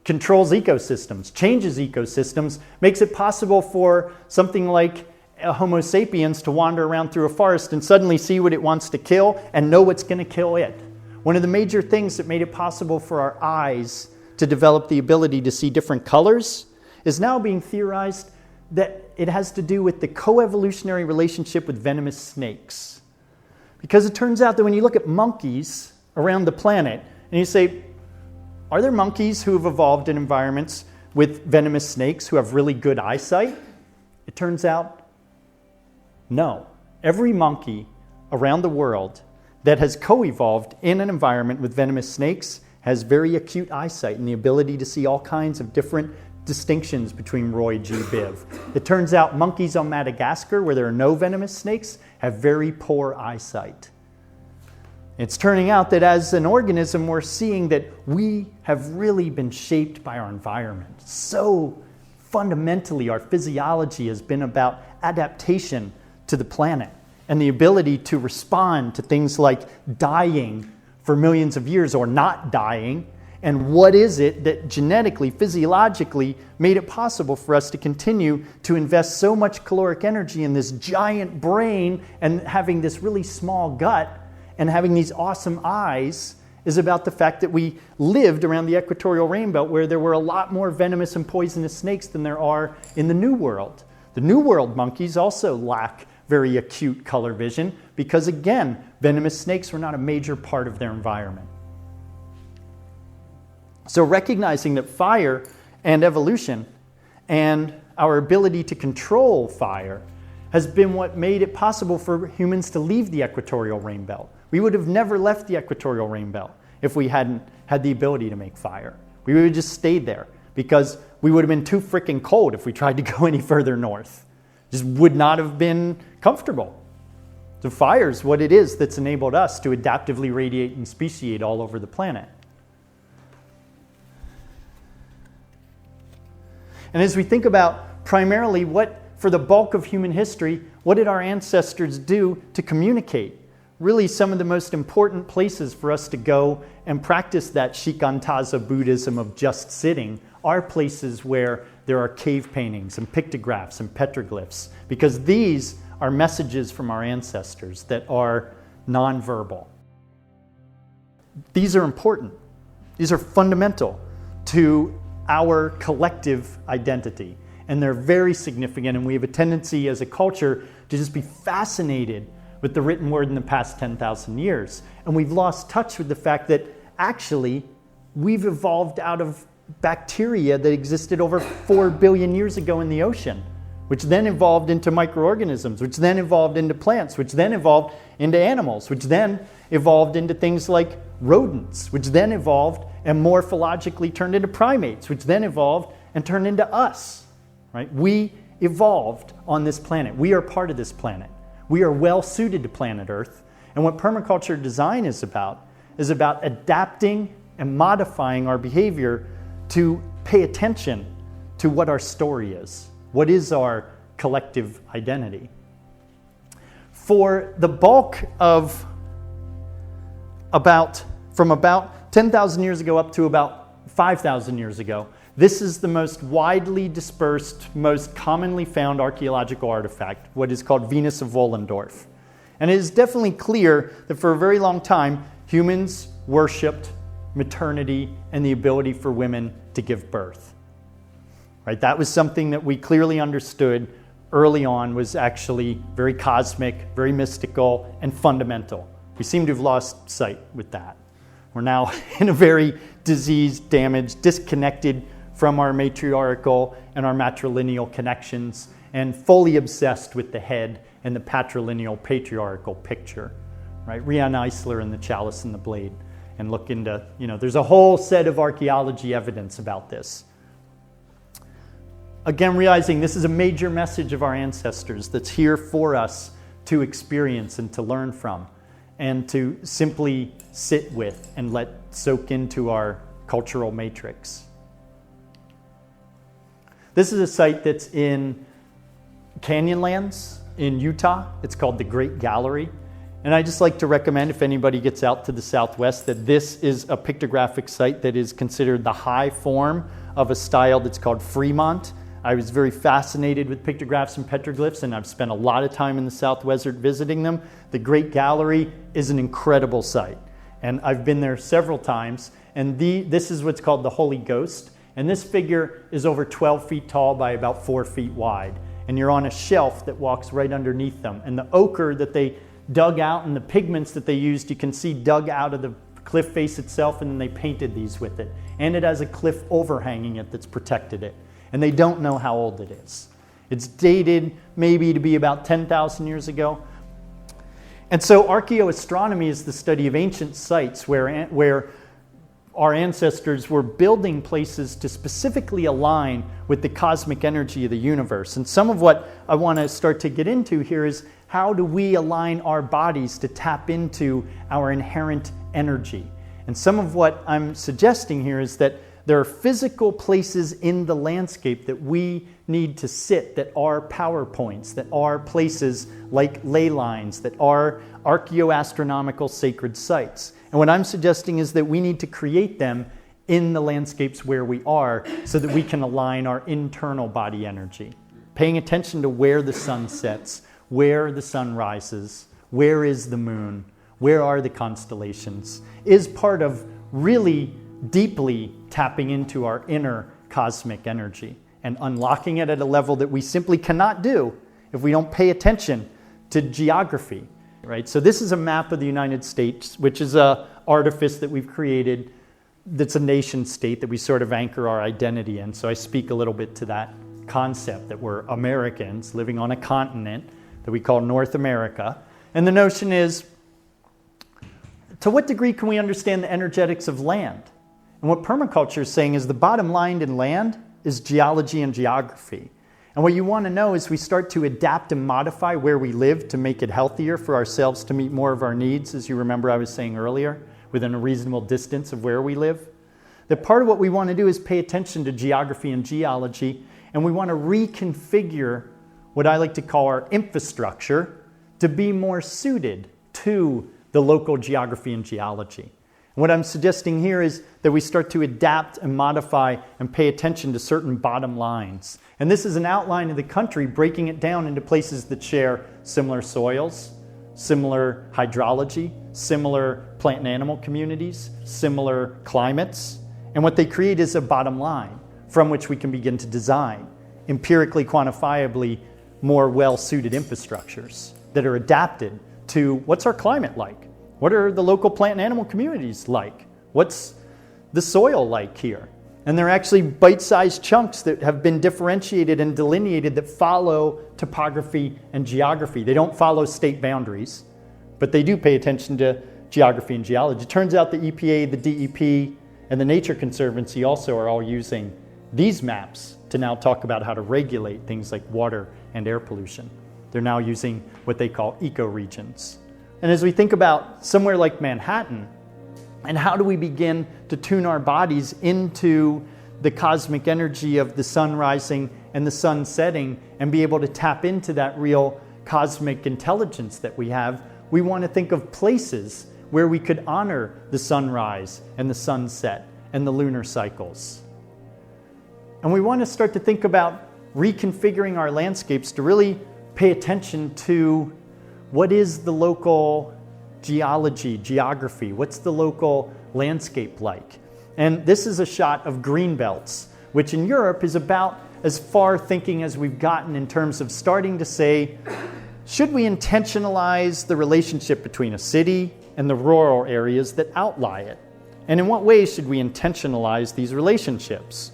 controls ecosystems, changes ecosystems, makes it possible for something like a Homo sapiens to wander around through a forest and suddenly see what it wants to kill and know what's going to kill it. One of the major things that made it possible for our eyes to develop the ability to see different colors is now being theorized that it has to do with the coevolutionary relationship with venomous snakes. Because it turns out that when you look at monkeys around the planet and you say, are there monkeys who have evolved in environments with venomous snakes who have really good eyesight? It turns out, no. Every monkey around the world that has co-evolved in an environment with venomous snakes has very acute eyesight and the ability to see all kinds of different distinctions between Roy G. Biv. It turns out monkeys on Madagascar, where there are no venomous snakes, have very poor eyesight. It's turning out that as an organism, we're seeing that we have really been shaped by our environment. So fundamentally, our physiology has been about adaptation to the planet and the ability to respond to things like dying for millions of years or not dying. And what is it that genetically, physiologically made it possible for us to continue to invest so much caloric energy in this giant brain and having this really small gut and having these awesome eyes is about the fact that we lived around the equatorial rainbow where there were a lot more venomous and poisonous snakes than there are in the New World. The New World monkeys also lack very acute color vision because, again, venomous snakes were not a major part of their environment. So recognizing that fire and evolution and our ability to control fire has been what made it possible for humans to leave the equatorial rainbow. We would have never left the equatorial rainbow if we hadn't had the ability to make fire. We would have just stayed there because we would have been too freaking cold if we tried to go any further north. Just would not have been comfortable. So fire is what it is that's enabled us to adaptively radiate and speciate all over the planet. And as we think about primarily for the bulk of human history, what did our ancestors do to communicate? Really, some of the most important places for us to go and practice that Shikantaza Buddhism of just sitting are places where there are cave paintings and pictographs and petroglyphs, because these are messages from our ancestors that are nonverbal. These are important. These are fundamental to our collective identity, and they're very significant, and we have a tendency as a culture to just be fascinated with the written word in the past 10,000 years. And we've lost touch with the fact that actually we've evolved out of bacteria that existed over 4 billion years ago in the ocean. which then evolved into microorganisms, which then evolved into plants, which then evolved into animals, which then evolved into things like rodents, which then evolved and morphologically turned into primates, which then evolved and turned into us, right? We evolved on this planet. We are part of this planet. We are well suited to planet Earth. And what permaculture design is about adapting and modifying our behavior to pay attention to what our story is. What is our collective identity? For the bulk of from about 10,000 years ago up to about 5,000 years ago, this is the most widely dispersed, most commonly found archaeological artifact, what is called Venus of Willendorf. And it is definitely clear that for a very long time, humans worshipped maternity and the ability for women to give birth. Right? That was something that we clearly understood early on was actually very cosmic, very mystical, and fundamental. We seem to have lost sight with that. We're now in a very diseased, damaged, disconnected from our matriarchal and our matrilineal connections, and fully obsessed with the head and the patrilineal patriarchal picture. Right? Rian Eisler and the chalice and the blade. And look into, there's a whole set of archaeology evidence about this. Again, realizing this is a major message of our ancestors that's here for us to experience and to learn from, and to simply sit with and let soak into our cultural matrix. This is a site that's in Canyonlands in Utah. It's called the Great Gallery. And I just like to recommend, if anybody gets out to the Southwest, that this is a pictographic site that is considered the high form of a style that's called Fremont. I was very fascinated with pictographs and petroglyphs, and I've spent a lot of time in the Southwest visiting them. The Great Gallery is an incredible site, and I've been there several times. And this is what's called the Holy Ghost, and this figure is over 12 feet tall by about 4 feet wide. And you're on a shelf that walks right underneath them. And the ochre that they dug out and the pigments that they used, you can see dug out of the cliff face itself, and then they painted these with it. And it has a cliff overhanging it that's protected it. And they don't know how old it is. It's dated maybe to be about 10,000 years ago. And so archaeoastronomy is the study of ancient sites where our ancestors were building places to specifically align with the cosmic energy of the universe. And some of what I want to start to get into here is how do we align our bodies to tap into our inherent energy? And some of what I'm suggesting here is that there are physical places in the landscape that we need to sit that are power points, that are places like ley lines, that are archaeoastronomical sacred sites. And what I'm suggesting is that we need to create them in the landscapes where we are so that we can align our internal body energy. Paying attention to where the sun sets, where the sun rises, where is the moon, where are the constellations, is part of really deeply tapping into our inner cosmic energy and unlocking it at a level that we simply cannot do if we don't pay attention to geography. Right? So this is a map of the United States, which is an artifice that we've created that's a nation state that we sort of anchor our identity in. So I speak a little bit to that concept that we're Americans living on a continent that we call North America. And the notion is, to what degree can we understand the energetics of land? And what permaculture is saying is the bottom line in land is geology and geography. And what you want to know is we start to adapt and modify where we live to make it healthier for ourselves to meet more of our needs, as you remember I was saying earlier, within a reasonable distance of where we live. That part of what we want to do is pay attention to geography and geology, and we want to reconfigure what I like to call our infrastructure to be more suited to the local geography and geology. What I'm suggesting here is that we start to adapt and modify and pay attention to certain bottom lines. And this is an outline of the country, breaking it down into places that share similar soils, similar hydrology, similar plant and animal communities, similar climates. And what they create is a bottom line from which we can begin to design empirically, quantifiably more well-suited infrastructures that are adapted to what's our climate like? What are the local plant and animal communities like? What's the soil like here? And they're actually bite-sized chunks that have been differentiated and delineated that follow topography and geography. They don't follow state boundaries, but they do pay attention to geography and geology. It turns out the EPA, the DEP, and the Nature Conservancy also are all using these maps to now talk about how to regulate things like water and air pollution. They're now using what they call ecoregions. And as we think about somewhere like Manhattan, and how do we begin to tune our bodies into the cosmic energy of the sun rising and the sun setting and be able to tap into that real cosmic intelligence that we have, we want to think of places where we could honor the sunrise and the sunset and the lunar cycles. And we want to start to think about reconfiguring our landscapes to really pay attention to what is the local geology, geography, what's the local landscape like. And this is a shot of green belts, which in Europe is about as far thinking as we've gotten in terms of starting to say, should we intentionalize the relationship between a city and the rural areas that outlie it? And in what ways should we intentionalize these relationships?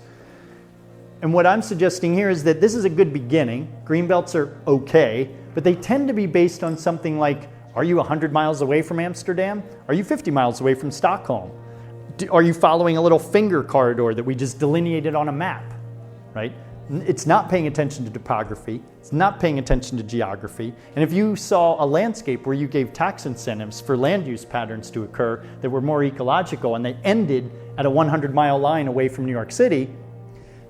And what I'm suggesting here is that this is a good beginning. Green belts are okay, but they tend to be based on something like, are you 100 miles away from Amsterdam? Are you 50 miles away from Stockholm? Are you following a little finger corridor that we just delineated on a map, right? It's not paying attention to topography. It's not paying attention to geography. And if you saw a landscape where you gave tax incentives for land use patterns to occur that were more ecological and they ended at a 100-mile line away from New York City,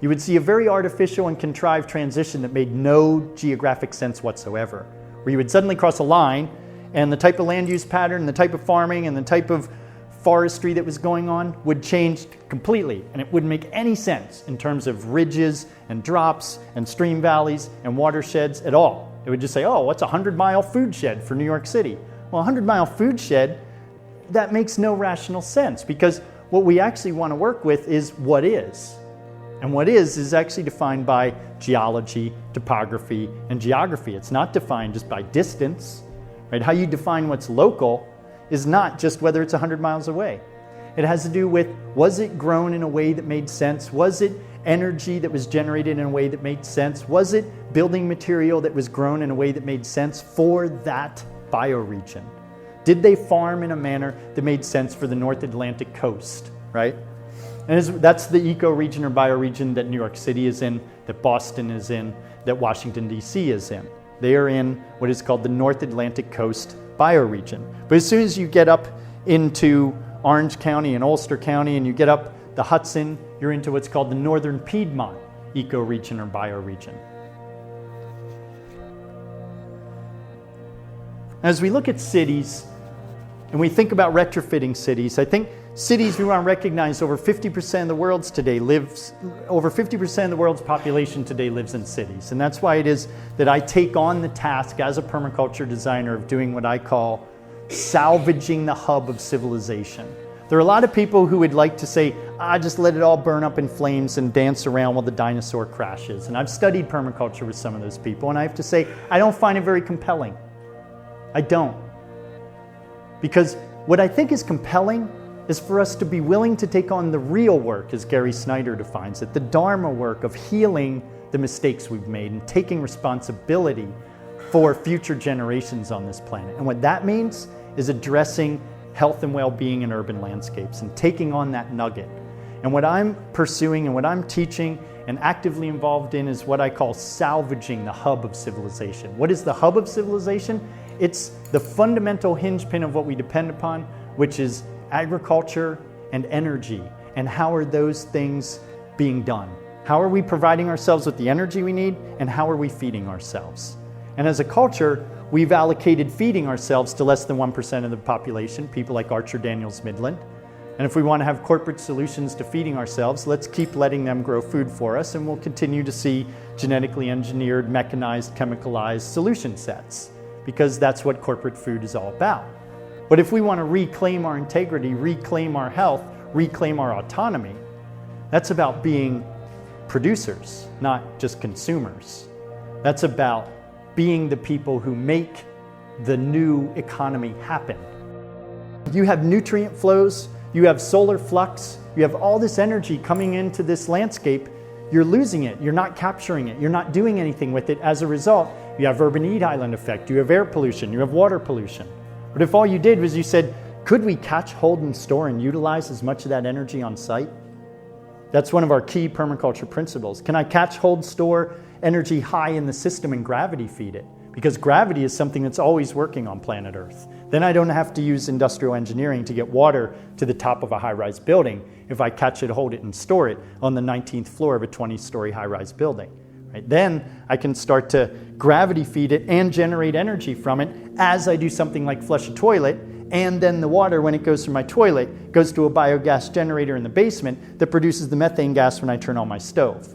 you would see a very artificial and contrived transition that made no geographic sense whatsoever, where you would suddenly cross a line and the type of land use pattern, the type of farming, and the type of forestry that was going on would change completely. And it wouldn't make any sense in terms of ridges and drops and stream valleys and watersheds at all. It would just say, oh, what's a 100-mile food shed for New York City? Well, a 100-mile food shed, that makes no rational sense, because what we actually want to work with is what is. And what is actually defined by geology, topography, and geography. It's not defined just by distance. Right? How you define what's local is not just whether it's 100 miles away. It has to do with, was it grown in a way that made sense? Was it energy that was generated in a way that made sense? Was it building material that was grown in a way that made sense for that bioregion? Did they farm in a manner that made sense for the North Atlantic coast, right? And that's the ecoregion or bioregion that New York City is in, that Boston is in, that Washington, D.C. is in. They are in what is called the North Atlantic Coast bioregion. But as soon as you get up into Orange County and Ulster County and you get up the Hudson, you're into what's called the Northern Piedmont ecoregion or bioregion. As we look at cities and we think about retrofitting cities, I think cities, we want to recognize over 50% of the world's population today lives in cities. And that's why it is that I take on the task as a permaculture designer of doing what I call salvaging the hub of civilization. There are a lot of people who would like to say, just let it all burn up in flames and dance around while the dinosaur crashes. And I've studied permaculture with some of those people, and I have to say, I don't find it very compelling. I don't. Because what I think is compelling is for us to be willing to take on the real work, as Gary Snyder defines it, the Dharma work of healing the mistakes we've made and taking responsibility for future generations on this planet. And what that means is addressing health and well-being in urban landscapes and taking on that nugget. And what I'm pursuing and what I'm teaching and actively involved in is what I call salvaging the hub of civilization. What is the hub of civilization? It's the fundamental hinge pin of what we depend upon, which is agriculture and energy. And how are those things being done? How are we providing ourselves with the energy we need, and how are we feeding ourselves? And as a culture, we've allocated feeding ourselves to less than 1% of the population, people like Archer Daniels Midland. And if we want to have corporate solutions to feeding ourselves, let's keep letting them grow food for us, and we'll continue to see genetically engineered, mechanized, chemicalized solution sets, because that's what corporate food is all about. But if we want to reclaim our integrity, reclaim our health, reclaim our autonomy, that's about being producers, not just consumers. That's about being the people who make the new economy happen. You have nutrient flows you have solar flux, you have all this energy coming into this landscape, you're losing it, you're not capturing it, you're not doing anything with it. As a result, you have urban heat island effect, you have air pollution, you have water pollution. But if all you did was you said, could we catch, hold, and store and utilize as much of that energy on site? That's one of our key permaculture principles. Can I catch, hold, store energy high in the system and gravity feed it? Because gravity is something that's always working on planet Earth. Then I don't have to use industrial engineering to get water to the top of a high-rise building if I catch it, hold it, and store it on the 19th floor of a 20-story high-rise building. Right? Then I can start to gravity feed it and generate energy from it as I do something like flush a toilet, and then the water, when it goes through my toilet, goes to a biogas generator in the basement that produces the methane gas when I turn on my stove.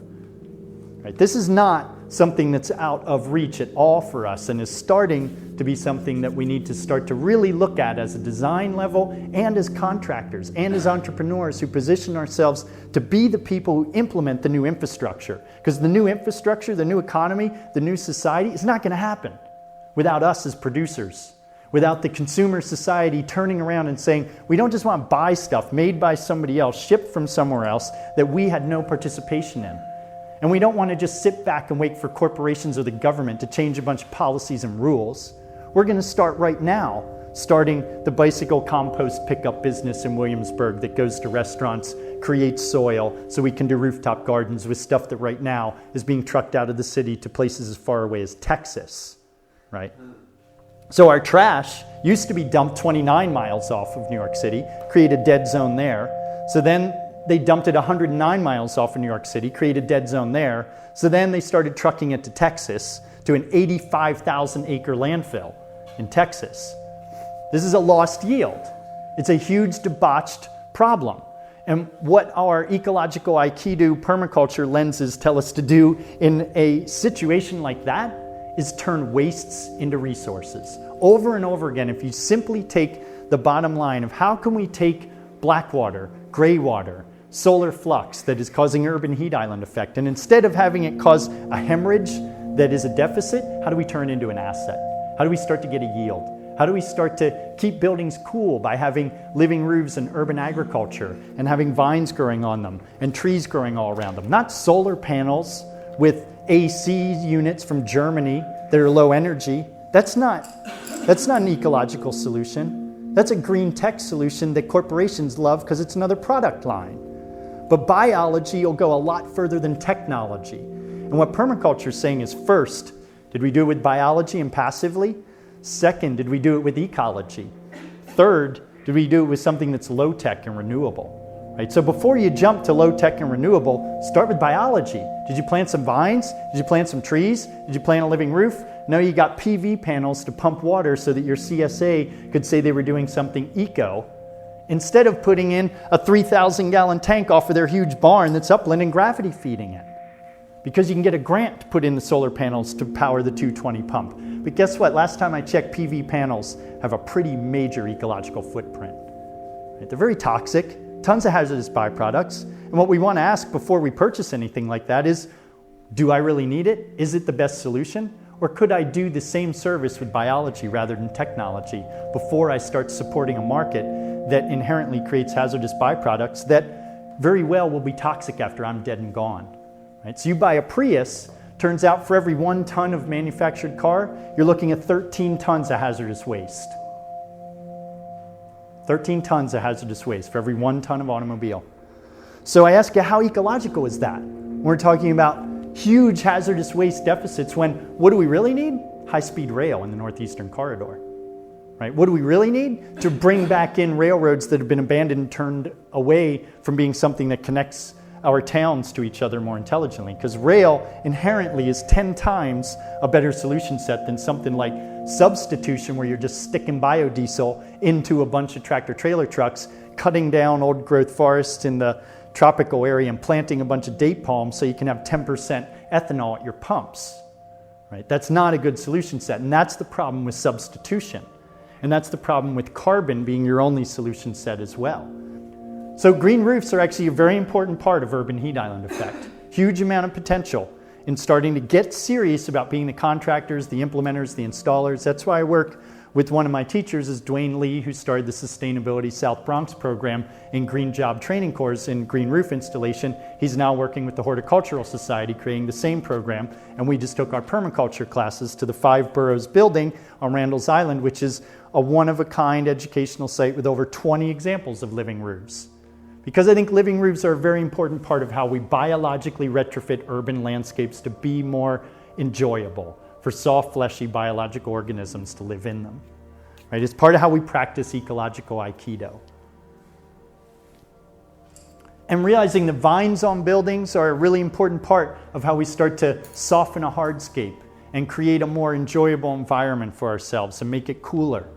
Right? This is not something that's out of reach at all for us, and is starting to be something that we need to start to really look at as a design level and as contractors and as entrepreneurs who position ourselves to be the people who implement the new infrastructure. Because the new infrastructure, the new economy, the new society is not going to happen without us as producers, without the consumer society turning around and saying, we don't just want to buy stuff made by somebody else, shipped from somewhere else that we had no participation in. And we don't want to just sit back and wait for corporations or the government to change a bunch of policies and rules. We're going to start right now, starting the bicycle compost pickup business in Williamsburg that goes to restaurants, creates soil, so we can do rooftop gardens with stuff that right now is being trucked out of the city to places as far away as Texas, right? So our trash used to be dumped 29 miles off of New York City, create a dead zone there. So then they dumped it 109 miles off of New York City, created a dead zone there. So then they started trucking it to Texas, to an 85,000 acre landfill in Texas. This is a lost yield. It's a huge debauched problem. And what our ecological Aikido permaculture lenses tell us to do in a situation like that is turn wastes into resources. Over and over again, if you simply take the bottom line of how can we take black water, gray water, solar flux that is causing urban heat island effect, and instead of having it cause a hemorrhage that is a deficit, how do we turn it into an asset? How do we start to get a yield? How do we start to keep buildings cool by having living roofs and urban agriculture and having vines growing on them and trees growing all around them? Not solar panels with AC units from Germany that are low energy. That's not an ecological solution. That's a green tech solution that corporations love because it's another product line. But biology will go a lot further than technology. And what permaculture is saying is, first, did we do it with biology and passively? Second, did we do it with ecology? Third, did we do it with something that's low tech and renewable? Right? So before you jump to low tech and renewable, start with biology. Did you plant some vines? Did you plant some trees? Did you plant a living roof? No, you got PV panels to pump water so that your CSA could say they were doing something eco, instead of putting in a 3,000 gallon tank off of their huge barn that's upland and gravity feeding it. Because you can get a grant to put in the solar panels to power the 220 pump. But guess what? Last time I checked, PV panels have a pretty major ecological footprint. Right? They're very toxic, tons of hazardous byproducts. And what we want to ask before we purchase anything like that is, do I really need it? Is it the best solution? Or could I do the same service with biology rather than technology before I start supporting a market that inherently creates hazardous byproducts that very well will be toxic after I'm dead and gone? Right? So you buy a Prius, turns out for every 1 ton of manufactured car, you're looking at 13 tons of hazardous waste. 13 tons of hazardous waste for every 1 ton of automobile. So I ask you, how ecological is that? We're talking about huge hazardous waste deficits when what do we really need? High-speed rail in the Northeastern Corridor. Right? What do we really need? To bring back in railroads that have been abandoned and turned away from being something that connects our towns to each other more intelligently. Because rail inherently is 10 times a better solution set than something like substitution, where you're just sticking biodiesel into a bunch of tractor trailer trucks, cutting down old growth forests in the tropical area and planting a bunch of date palms so you can have 10% ethanol at your pumps. Right? That's not a good solution set, and that's the problem with substitution. And that's the problem with carbon being your only solution set as well. So green roofs are actually a very important part of urban heat island effect. Huge amount of potential in starting to get serious about being the contractors, the implementers, the installers. That's why I work with one of my teachers is Dwayne Lee, who started the Sustainability South Bronx program in green job training course in green roof installation. He's now working with the Horticultural Society, creating the same program. And we just took our permaculture classes to the 5 Boroughs building on Randall's Island, which is a one-of-a-kind educational site with over 20 examples of living roofs. Because I think living roofs are a very important part of how we biologically retrofit urban landscapes to be more enjoyable for soft, fleshy biological organisms to live in them. Right? It's part of how we practice ecological Aikido. And realizing the vines on buildings are a really important part of how we start to soften a hardscape and create a more enjoyable environment for ourselves and make it cooler.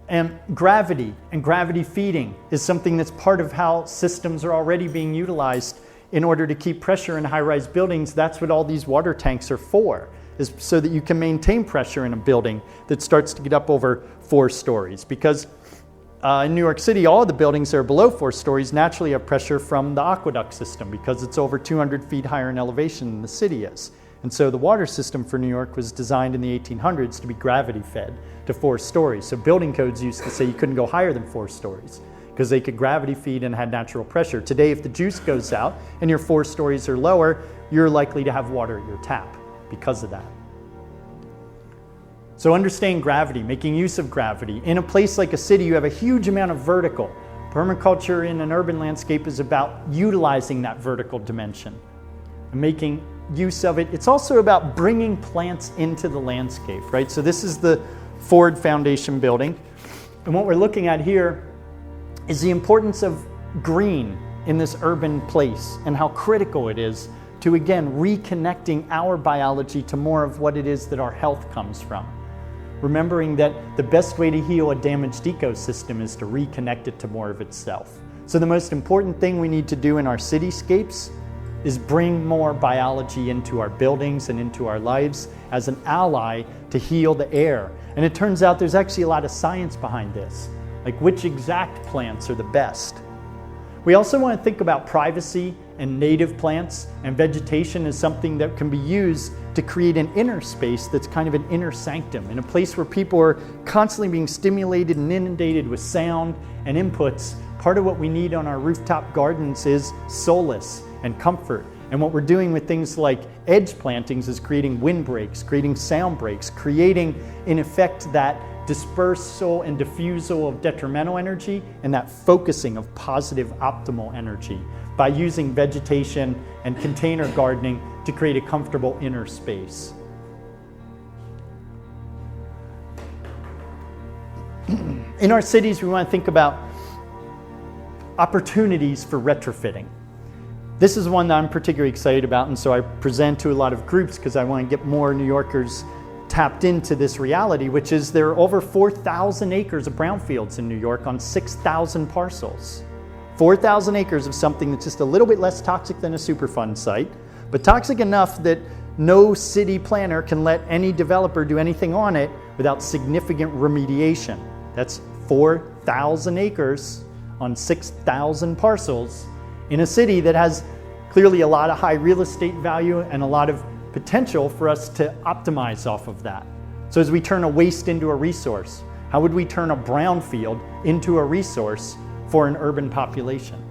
And gravity and gravity feeding is something that's part of how systems are already being utilized in order to keep pressure in high-rise buildings. That's what all these water tanks are for, is so that you can maintain pressure in a building that starts to get up over 4 stories. Because in New York City, all of the buildings that are below 4 stories naturally have pressure from the aqueduct system because it's over 200 feet higher in elevation than the city is. And so the water system for New York was designed in the 1800s to be gravity fed to 4 stories. So building codes used to say you couldn't go higher than 4 stories because they could gravity feed and had natural pressure. Today, if the juice goes out and your 4 stories or lower, you're likely to have water at your tap because of that. So understand gravity, making use of gravity. In a place like a city, you have a huge amount of vertical. Permaculture in an urban landscape is about utilizing that vertical dimension and making use of it. It's also about bringing plants into the landscape, right? So this is the Ford Foundation building. And what we're looking at here is the importance of green in this urban place and how critical it is to, again, reconnecting our biology to more of what it is that our health comes from. Remembering that the best way to heal a damaged ecosystem is to reconnect it to more of itself. So the most important thing we need to do in our cityscapes is bring more biology into our buildings and into our lives as an ally to heal the air. And it turns out there's actually a lot of science behind this, like which exact plants are the best. We also want to think about privacy and native plants, and vegetation is something that can be used to create an inner space that's kind of an inner sanctum, in a place where people are constantly being stimulated and inundated with sound and inputs. Part of what we need on our rooftop gardens is solace and comfort. And what we're doing with things like edge plantings is creating wind breaks, creating sound breaks, creating, in effect, that dispersal and diffusal of detrimental energy and that focusing of positive optimal energy by using vegetation and container gardening to create a comfortable inner space. In our cities, we want to think about opportunities for retrofitting. This is one that I'm particularly excited about, and so I present to a lot of groups because I want to get more New Yorkers tapped into this reality, which is there are over 4,000 acres of brownfields in New York on 6,000 parcels. 4,000 acres of something that's just a little bit less toxic than a Superfund site, but toxic enough that no city planner can let any developer do anything on it without significant remediation. That's 4,000 acres on 6,000 parcels in a city that has clearly a lot of high real estate value and a lot of potential for us to optimize off of that. So as we turn a waste into a resource, how would we turn a brownfield into a resource for an urban population?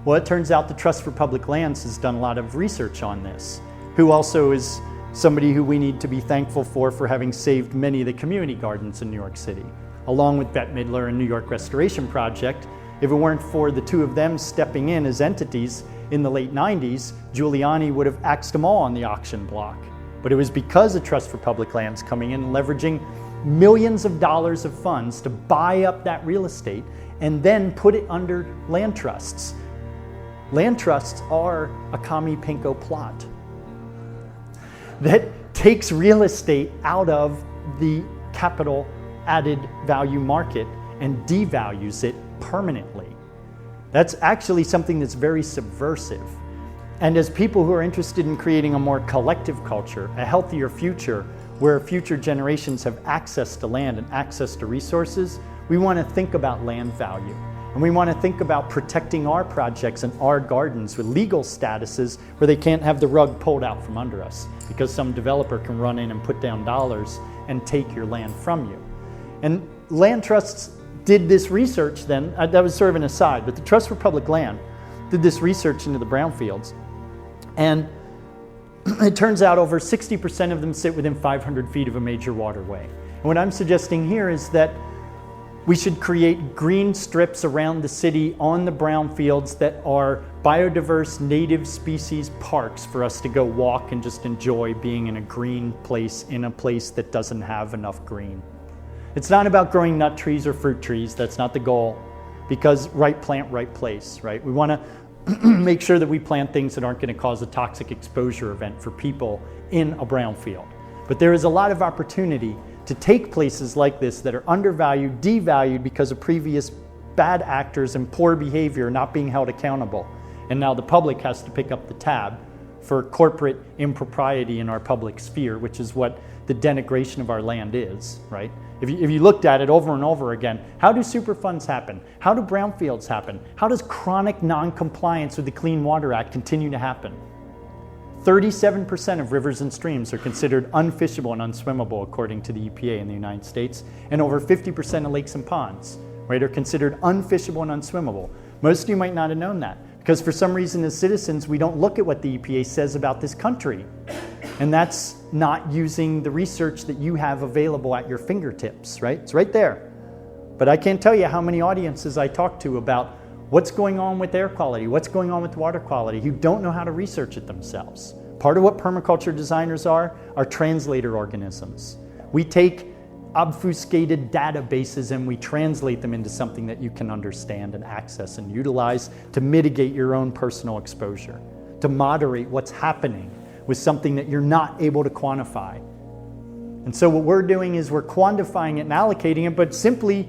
Well, it turns out the Trust for Public Lands has done a lot of research on this, who also is somebody who we need to be thankful for having saved many of the community gardens in New York City, along with Bette Midler and New York Restoration Project. If it weren't for the two of them stepping in as entities in the late 90s, Giuliani would have axed them all on the auction block. But it was because of Trust for Public Lands coming in and leveraging millions of dollars of funds to buy up that real estate and then put it under land trusts. Land trusts are a commie pinko plot that takes real estate out of the capital added value market and devalues it permanently. That's actually something that's very subversive. And as people who are interested in creating a more collective culture, a healthier future, where future generations have access to land and access to resources, we want to think about land value And we want to think about protecting our projects and our gardens with legal statuses where they can't have the rug pulled out from under us because some developer can run in and put down dollars and take your land from you. And land trusts did this research then, that was sort of an aside, but the Trust for Public Land did this research into the brownfields. And it turns out over 60% of them sit within 500 feet of a major waterway. And what I'm suggesting here is that we should create green strips around the city on the brownfields that are biodiverse native species parks for us to go walk and just enjoy being in a green place, in a place that doesn't have enough green. It's not about growing nut trees or fruit trees, that's not the goal, because right plant, right place, right? We want to make sure that we plant things that aren't going to cause a toxic exposure event for people in a brownfield. But there is a lot of opportunity to take places like this that are undervalued, devalued because of previous bad actors and poor behavior not being held accountable. And now the public has to pick up the tab for corporate impropriety in our public sphere, which is what the denigration of our land is, right? If you looked at it over and over again, how do Superfunds happen? How do brownfields happen? How does chronic non-compliance with the Clean Water Act continue to happen? 37% of rivers and streams are considered unfishable and unswimmable according to the EPA in the United States, and over 50% of lakes and ponds, right, are considered unfishable and unswimmable. Most of you might not have known that, because for some reason as citizens we don't look at what the EPA says about this country. And that's not using the research that you have available at your fingertips, right? It's right there. But I can't tell you how many audiences I talk to about what's going on with air quality, what's going on with water quality, who don't know how to research it themselves. Part of what permaculture designers are translator organisms. We take obfuscated databases and we translate them into something that you can understand and access and utilize to mitigate your own personal exposure, to moderate what's happening with something that you're not able to quantify. And so what we're doing is we're quantifying it and allocating it, but simply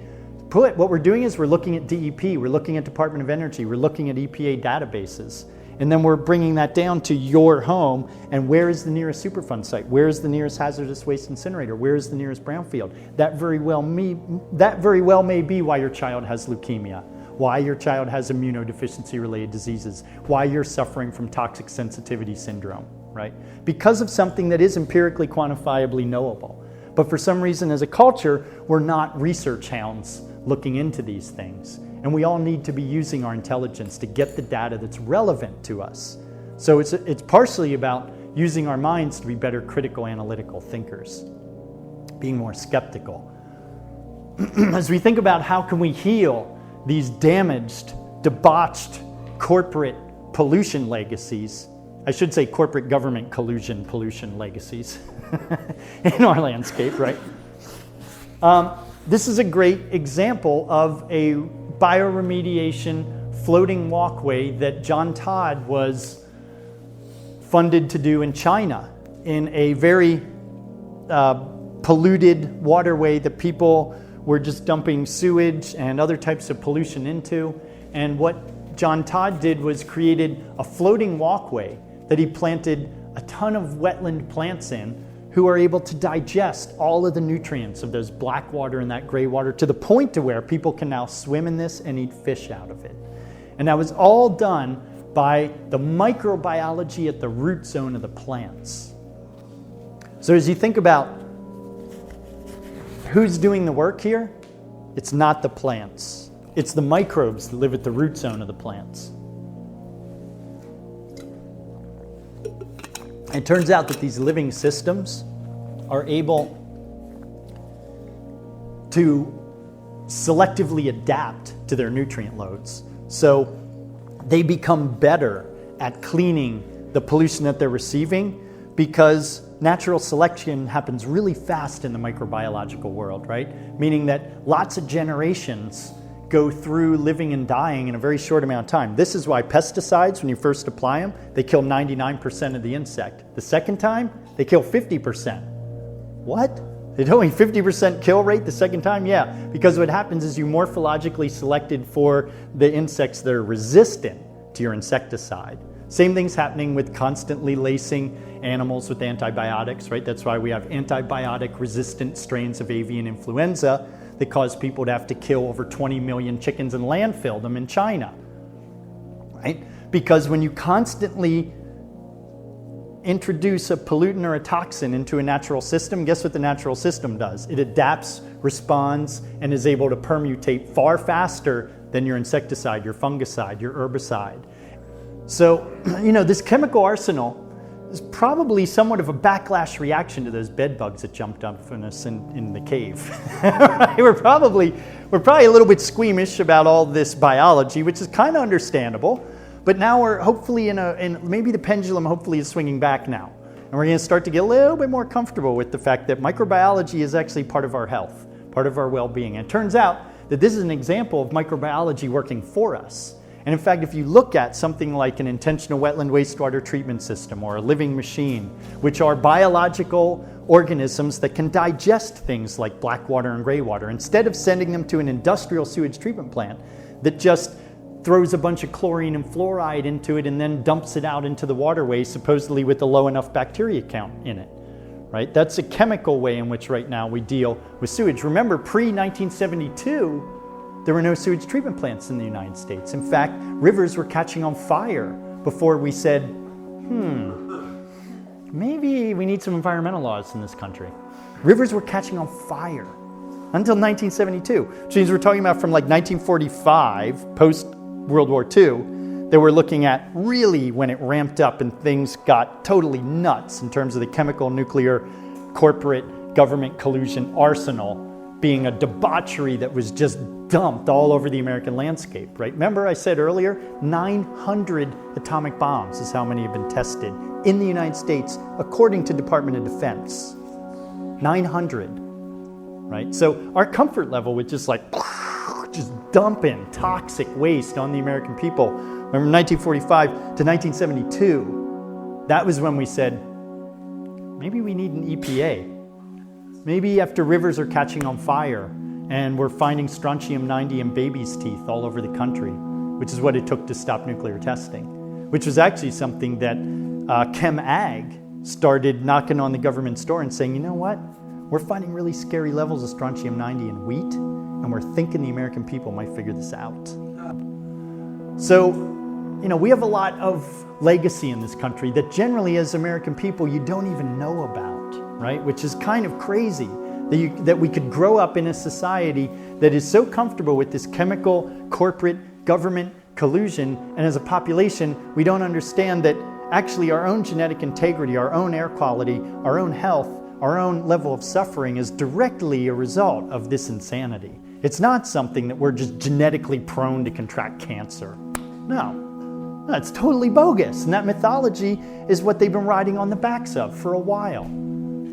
put, what we're doing is we're looking at DEP, we're looking at Department of Energy, we're looking at EPA databases, and then we're bringing that down to your home, and where is the nearest Superfund site? Where is the nearest hazardous waste incinerator? Where is the nearest brownfield? That very well may be why your child has leukemia, why your child has immunodeficiency-related diseases, why you're suffering from toxic sensitivity syndrome, right? Because of something that is empirically quantifiably knowable. But for some reason as a culture, we're not research hounds looking into these things. And we all need to be using our intelligence to get the data that's relevant to us. So it's partially about using our minds to be better critical analytical thinkers, being more skeptical. As we think about how can we heal these damaged, debauched corporate pollution legacies, I should say corporate government collusion pollution legacies in our landscape, right? This is a great example of a bioremediation floating walkway that John Todd was funded to do in China in a very polluted waterway that people were just dumping sewage and other types of pollution into. And what John Todd did was created a floating walkway that he planted a ton of wetland plants in who are able to digest all of the nutrients of those black water and that gray water to the point to where people can now swim in this and eat fish out of it. And that was all done by the microbiology at the root zone of the plants. So as you think about who's doing the work here, it's not the plants. It's the microbes that live at the root zone of the plants. It turns out that these living systems are able to selectively adapt to their nutrient loads. So they become better at cleaning the pollution that they're receiving because natural selection happens really fast in the microbiological world, right? Meaning that lots of generations go through living and dying in a very short amount of time. This is why pesticides, when you first apply them, they kill 99% of the insect. The second time, they kill 50%. What? They only 50% kill rate the second time? Yeah, because what happens is you morphologically selected for the insects that are resistant to your insecticide. Same thing's happening with constantly lacing animals with antibiotics, right? That's why we have antibiotic-resistant strains of avian influenza that caused people to have to kill over 20 million chickens and landfill them in China, right? Because when you constantly introduce a pollutant or a toxin into a natural system, guess what the natural system does? It adapts, responds, and is able to permutate far faster than your insecticide, your fungicide, your herbicide. So, this chemical arsenal is probably somewhat of a backlash reaction to those bed bugs that jumped up on us in the cave. We're probably a little bit squeamish about all this biology, which is kind of understandable. But now we're hopefully maybe the pendulum hopefully is swinging back now. And we're going to start to get a little bit more comfortable with the fact that microbiology is actually part of our health, part of our well-being. And it turns out that this is an example of microbiology working for us. And in fact, if you look at something like an intentional wetland wastewater treatment system or a living machine, which are biological organisms that can digest things like black water and gray water, instead of sending them to an industrial sewage treatment plant that just throws a bunch of chlorine and fluoride into it and then dumps it out into the waterway, supposedly with a low enough bacteria count in it, right? That's a chemical way in which right now we deal with sewage. Remember, pre-1972, there were no sewage treatment plants in the United States. In fact, rivers were catching on fire before we said, maybe we need some environmental laws in this country. Rivers were catching on fire until 1972, which means we're talking about from like 1945, post-World War II, that we're looking at really when it ramped up and things got totally nuts in terms of the chemical, nuclear, corporate, government collusion arsenal being a debauchery that was just dumped all over the American landscape, right? Remember I said earlier, 900 atomic bombs is how many have been tested in the United States, according to Department of Defense. 900, right? So our comfort level with just dumping toxic waste on the American people. Remember 1945 to 1972, that was when we said, maybe we need an EPA. Maybe after rivers are catching on fire and we're finding strontium-90 in babies' teeth all over the country, which is what it took to stop nuclear testing, which was actually something that ChemAg started knocking on the government's door and saying, you know what? We're finding really scary levels of strontium-90 in wheat, and we're thinking the American people might figure this out. So, we have a lot of legacy in this country that generally as American people you don't even know about. Right? Which is kind of crazy that we could grow up in a society that is so comfortable with this chemical, corporate, government collusion, and as a population, we don't understand that actually our own genetic integrity, our own air quality, our own health, our own level of suffering is directly a result of this insanity. It's not something that we're just genetically prone to contract cancer. No, it's totally bogus. And that mythology is what they've been riding on the backs of for a while.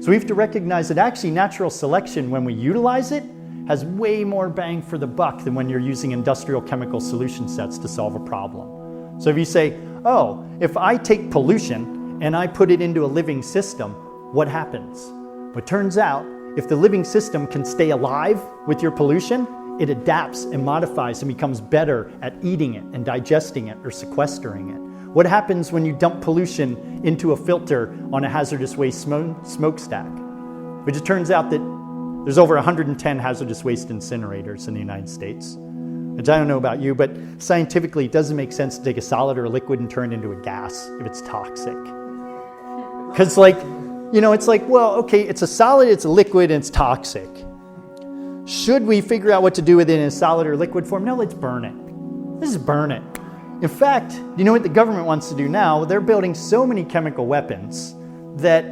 So we have to recognize that actually natural selection, when we utilize it, has way more bang for the buck than when you're using industrial chemical solution sets to solve a problem. So if you say, oh, if I take pollution and I put it into a living system, what happens? Well, it turns out, if the living system can stay alive with your pollution, it adapts and modifies and becomes better at eating it and digesting it or sequestering it. What happens when you dump pollution into a filter on a hazardous waste smokestack? Which it turns out that there's over 110 hazardous waste incinerators in the United States. Which I don't know about you, but scientifically it doesn't make sense to take a solid or a liquid and turn it into a gas if it's toxic. Because it's like, well, okay, it's a solid, it's a liquid, and it's toxic. Should we figure out what to do with it in a solid or liquid form? No, let's burn it. Let's just burn it. In fact, you know what the government wants to do now? They're building so many chemical weapons that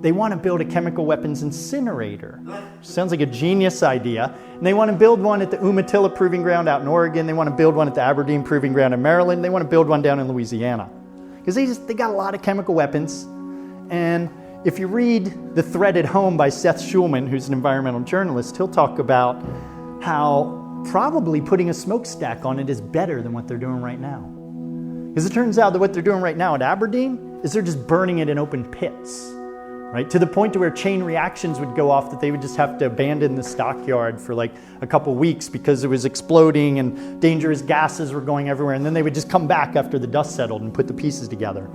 they want to build a chemical weapons incinerator. Sounds like a genius idea. And they want to build one at the Umatilla Proving Ground out in Oregon. They want to build one at the Aberdeen Proving Ground in Maryland. They want to build one down in Louisiana. Because they got a lot of chemical weapons. And if you read The Threat at Home by Seth Schulman, who's an environmental journalist, he'll talk about how probably putting a smokestack on it is better than what they're doing right now. Because it turns out that what they're doing right now at Aberdeen is they're just burning it in open pits, right? To the point to where chain reactions would go off that they would just have to abandon the stockyard for like a couple weeks because it was exploding and dangerous gases were going everywhere. And then they would just come back after the dust settled and put the pieces together.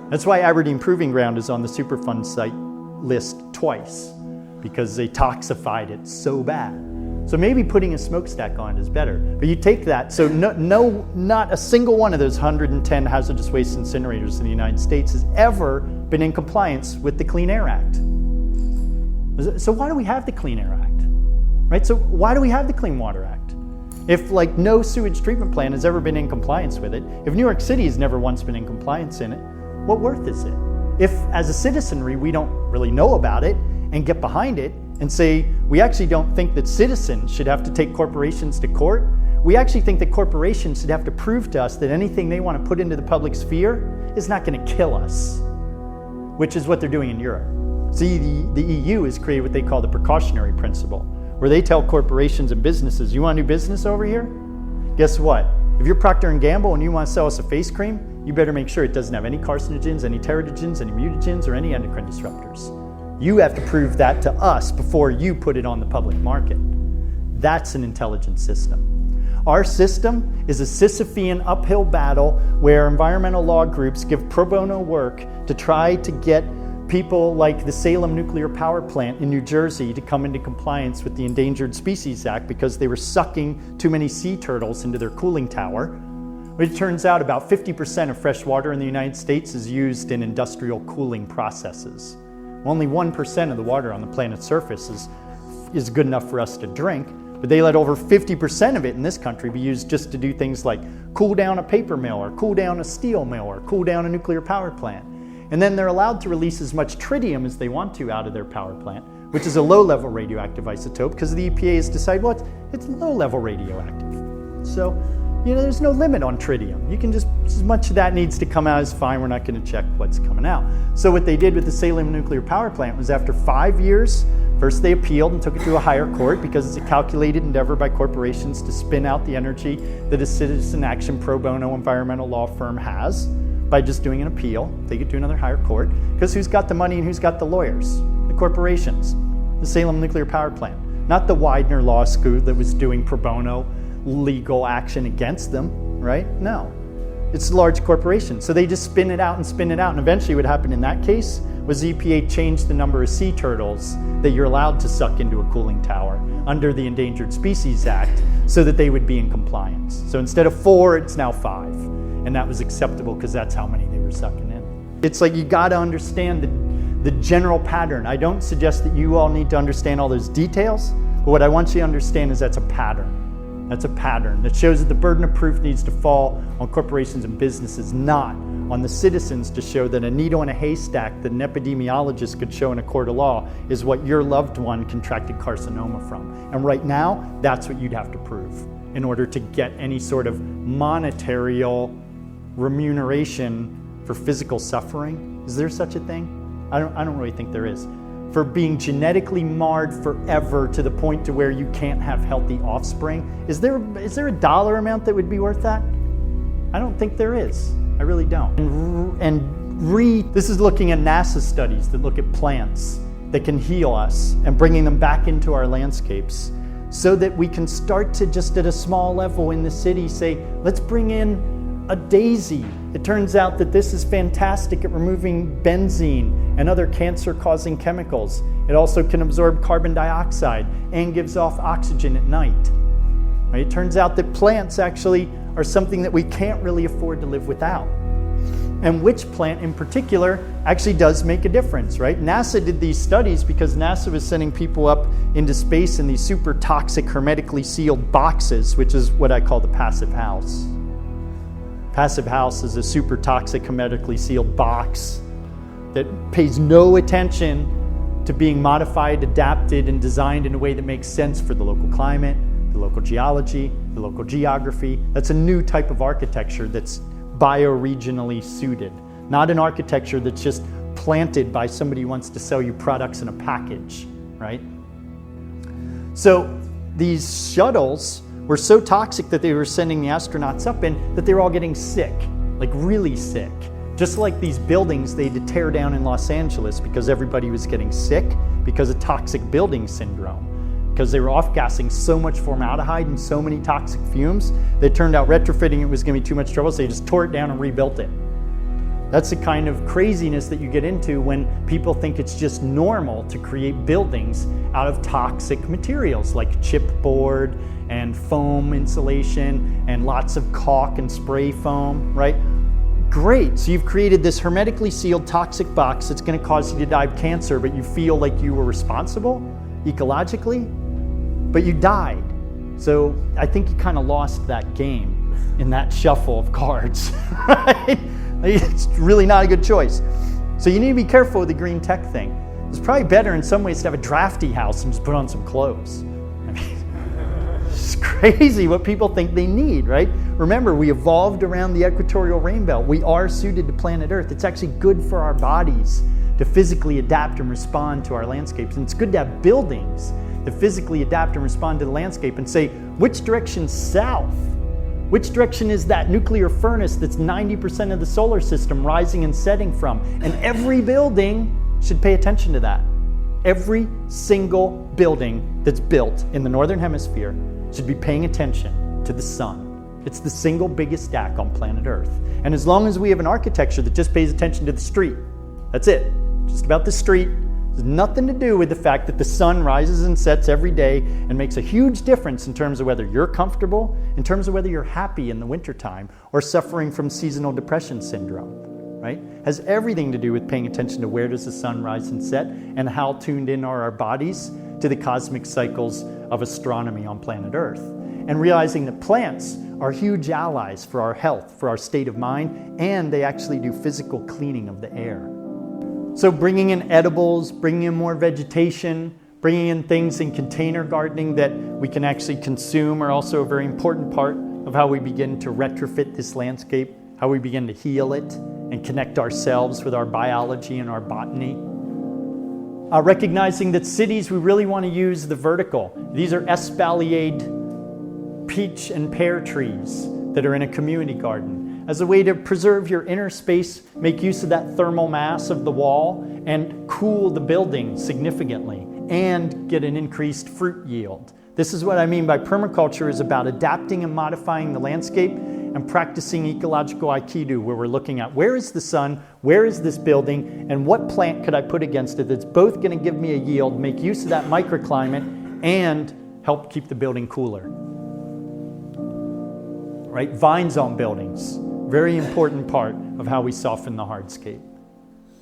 That's why Aberdeen Proving Ground is on the Superfund site list twice, because they toxified it so bad. So maybe putting a smokestack on it is better. But you take that, so not a single one of those 110 hazardous waste incinerators in the United States has ever been in compliance with the Clean Air Act. So why do we have the Clean Air Act? Right? So why do we have the Clean Water Act? If like no sewage treatment plant has ever been in compliance with it, if New York City has never once been in compliance in it, what worth is it? If as a citizenry we don't really know about it and get behind it and say we actually don't think that citizens should have to take corporations to court, we actually think that corporations should have to prove to us that anything they want to put into the public sphere is not going to kill us, which is what they're doing in Europe. See, the EU has created what they call the precautionary principle, where they tell corporations and businesses, you want to do business over here? Guess what? If you're Procter & Gamble and you want to sell us a face cream, you better make sure it doesn't have any carcinogens, any teratogens, any mutagens, or any endocrine disruptors. You have to prove that to us before you put it on the public market. That's an intelligent system. Our system is a Sisyphean uphill battle where environmental law groups give pro bono work to try to get people like the Salem nuclear power plant in New Jersey to come into compliance with the Endangered Species Act because they were sucking too many sea turtles into their cooling tower. It turns out about 50% of fresh water in the United States is used in industrial cooling processes. Only 1% of the water on the planet's surface is good enough for us to drink, but they let over 50% of it in this country be used just to do things like cool down a paper mill or cool down a steel mill or cool down a nuclear power plant. And then they're allowed to release as much tritium as they want to out of their power plant, which is a low-level radioactive isotope because the EPA has decided, well, it's low-level radioactive. So, there's no limit on tritium. You can just, as much of that needs to come out is fine. We're not going to check what's coming out. So what they did with the Salem nuclear power plant was after 5 years, first they appealed and took it to a higher court because it's a calculated endeavor by corporations to spin out the energy that a citizen action pro bono environmental law firm has by just doing an appeal, take it to another higher court, because who's got the money and who's got the lawyers? The corporations, the Salem nuclear power plant, not the Widener Law School that was doing pro bono legal action against them, right? No, it's a large corporation. So they just spin it out, and eventually what happened in that case was the EPA changed the number of sea turtles that you're allowed to suck into a cooling tower under the Endangered Species Act so that they would be in compliance. So instead of 4, it's now 5. And that was acceptable because that's how many they were sucking in. It's like you got to understand the general pattern. I don't suggest that you all need to understand all those details, but what I want you to understand is that's a pattern. That's a pattern that shows that the burden of proof needs to fall on corporations and businesses, not on the citizens to show that a needle in a haystack that an epidemiologist could show in a court of law is what your loved one contracted carcinoma from. And right now, that's what you'd have to prove in order to get any sort of monetary remuneration for physical suffering. Is there such a thing? I don't really think there is. For being genetically marred forever to the point to where you can't have healthy offspring. Is there a dollar amount that would be worth that? I don't think there is. I really don't. This is looking at NASA studies that look at plants that can heal us and bringing them back into our landscapes so that we can start to just at a small level in the city say, let's bring in a daisy. It turns out that this is fantastic at removing benzene and other cancer-causing chemicals. It also can absorb carbon dioxide and gives off oxygen at night. Right? It turns out that plants actually are something that we can't really afford to live without. And which plant in particular actually does make a difference, right? NASA did these studies because NASA was sending people up into space in these super toxic, hermetically sealed boxes, which is what I call the passive house. Passive house is a super toxic, hermetically sealed box that pays no attention to being modified, adapted, and designed in a way that makes sense for the local climate, the local geology, the local geography. That's a new type of architecture that's bioregionally suited, not an architecture that's just planted by somebody who wants to sell you products in a package, right? So these shuttles were so toxic that they were sending the astronauts up in that they were all getting sick, like really sick. Just like these buildings they had to tear down in Los Angeles because everybody was getting sick because of toxic building syndrome. Because they were off-gassing so much formaldehyde and so many toxic fumes, that it turned out retrofitting it was going to be too much trouble, so they just tore it down and rebuilt it. That's the kind of craziness that you get into when people think it's just normal to create buildings out of toxic materials like chipboard and foam insulation and lots of caulk and spray foam, right? Great, so you've created this hermetically sealed toxic box that's going to cause you to die of cancer, but you feel like you were responsible ecologically, but you died. So I think you kind of lost that game in that shuffle of cards, right? It's really not a good choice. So you need to be careful with the green tech thing. It's probably better in some ways to have a drafty house and just put on some clothes. I mean, it's crazy what people think they need, right? Remember, we evolved around the equatorial rain belt. We are suited to planet Earth. It's actually good for our bodies to physically adapt and respond to our landscapes. And it's good to have buildings that physically adapt and respond to the landscape and say, which direction's south? Which direction is that nuclear furnace that's 90% of the solar system rising and setting from? And every building should pay attention to that. Every single building that's built in the Northern Hemisphere should be paying attention to the sun. It's the single biggest stack on planet Earth. And as long as we have an architecture that just pays attention to the street, that's it. Just about the street. There's nothing to do with the fact that the sun rises and sets every day and makes a huge difference in terms of whether you're comfortable, in terms of whether you're happy in the wintertime or suffering from seasonal depression syndrome, right? Has everything to do with paying attention to where does the sun rise and set and how tuned in are our bodies to the cosmic cycles of astronomy on planet Earth. And realizing that plants are huge allies for our health, for our state of mind, and they actually do physical cleaning of the air. So bringing in edibles, bringing in more vegetation, bringing in things in container gardening that we can actually consume are also a very important part of how we begin to retrofit this landscape, how we begin to heal it and connect ourselves with our biology and our botany. Recognizing that cities, we really want to use the vertical. These are espaliered peach and pear trees that are in a community garden. As a way to preserve your inner space, make use of that thermal mass of the wall and cool the building significantly and get an increased fruit yield. This is what I mean by permaculture is about adapting and modifying the landscape and practicing ecological Aikido, where we're looking at where is the sun, where is this building, and what plant could I put against it that's both going to give me a yield, make use of that microclimate, and help keep the building cooler. Right? Vines on buildings. Very important part of how we soften the hardscape.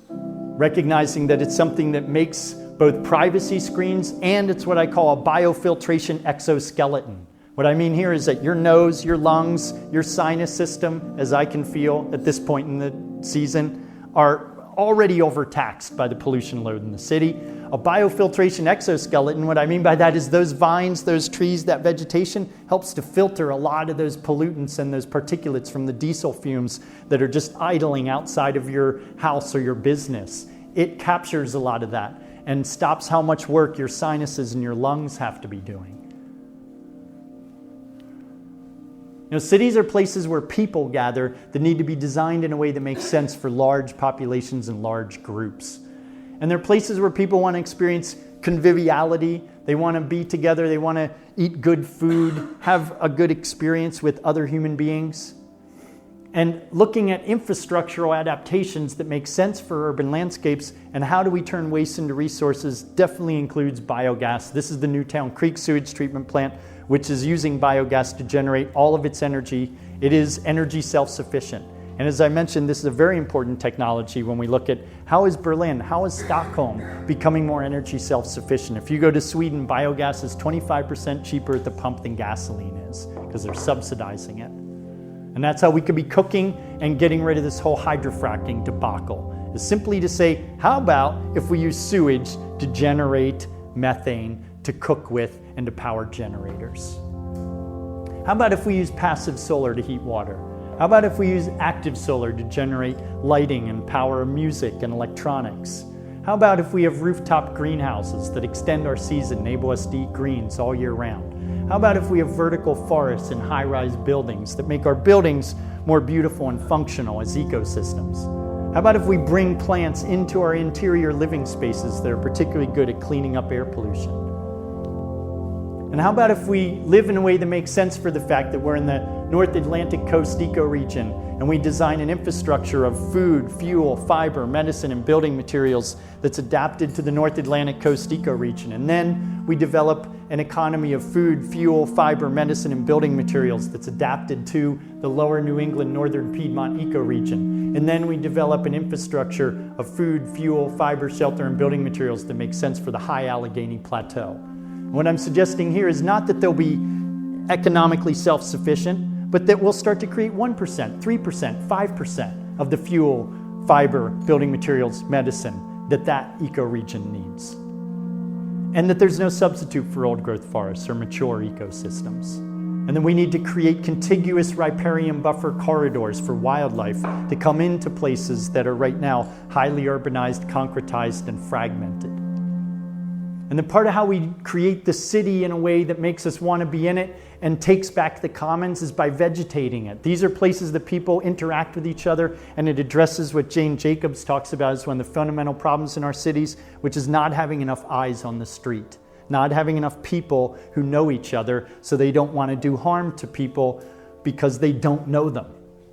Recognizing that it's something that makes both privacy screens and it's what I call a biofiltration exoskeleton. What I mean here is that your nose, your lungs, your sinus system, as I can feel at this point in the season, are already overtaxed by the pollution load in the city. A biofiltration exoskeleton, what I mean by that is those vines, those trees, that vegetation helps to filter a lot of those pollutants and those particulates from the diesel fumes that are just idling outside of your house or your business. It captures a lot of that and stops how much work your sinuses and your lungs have to be doing. You know, cities are places where people gather that need to be designed in a way that makes sense for large populations and large groups. And they're places where people want to experience conviviality. They want to be together. They want to eat good food, have a good experience with other human beings. And looking at infrastructural adaptations that make sense for urban landscapes and how do we turn waste into resources definitely includes biogas. This is the Newtown Creek Sewage Treatment Plant, which is using biogas to generate all of its energy. It is energy self-sufficient. And as I mentioned, this is a very important technology when we look at how is Berlin, how is Stockholm becoming more energy self-sufficient. If you go to Sweden, biogas is 25% cheaper at the pump than gasoline is because they're subsidizing it. And that's how we could be cooking and getting rid of this whole hydrofracking debacle, is simply to say, how about if we use sewage to generate methane to cook with and to power generators? How about if we use passive solar to heat water? How about if we use active solar to generate lighting and power music and electronics? How about if we have rooftop greenhouses that extend our season, enable us to eat greens all year round? How about if we have vertical forests and high-rise buildings that make our buildings more beautiful and functional as ecosystems? How about if we bring plants into our interior living spaces that are particularly good at cleaning up air pollution? And how about if we live in a way that makes sense for the fact that we're in the North Atlantic coast ecoregion, and we design an infrastructure of food, fuel, fiber, medicine, and building materials that's adapted to the North Atlantic coast ecoregion. And then we develop an economy of food, fuel, fiber, medicine, and building materials that's adapted to the lower New England, northern Piedmont ecoregion. And then we develop an infrastructure of food, fuel, fiber, shelter, and building materials that make sense for the high Allegheny Plateau. What I'm suggesting here is not that they'll be economically self-sufficient, but that we'll start to create 1%, 3%, 5% of the fuel, fiber, building materials, medicine that ecoregion needs. And that there's no substitute for old-growth forests or mature ecosystems. And then we need to create contiguous riparian buffer corridors for wildlife to come into places that are right now highly urbanized, concretized, and fragmented. And then part of how we create the city in a way that makes us want to be in it and takes back the commons is by vegetating it. These are places that people interact with each other, and it addresses what Jane Jacobs talks about as one of the fundamental problems in our cities, which is not having enough eyes on the street, not having enough people who know each other so they don't want to do harm to people because they don't know them.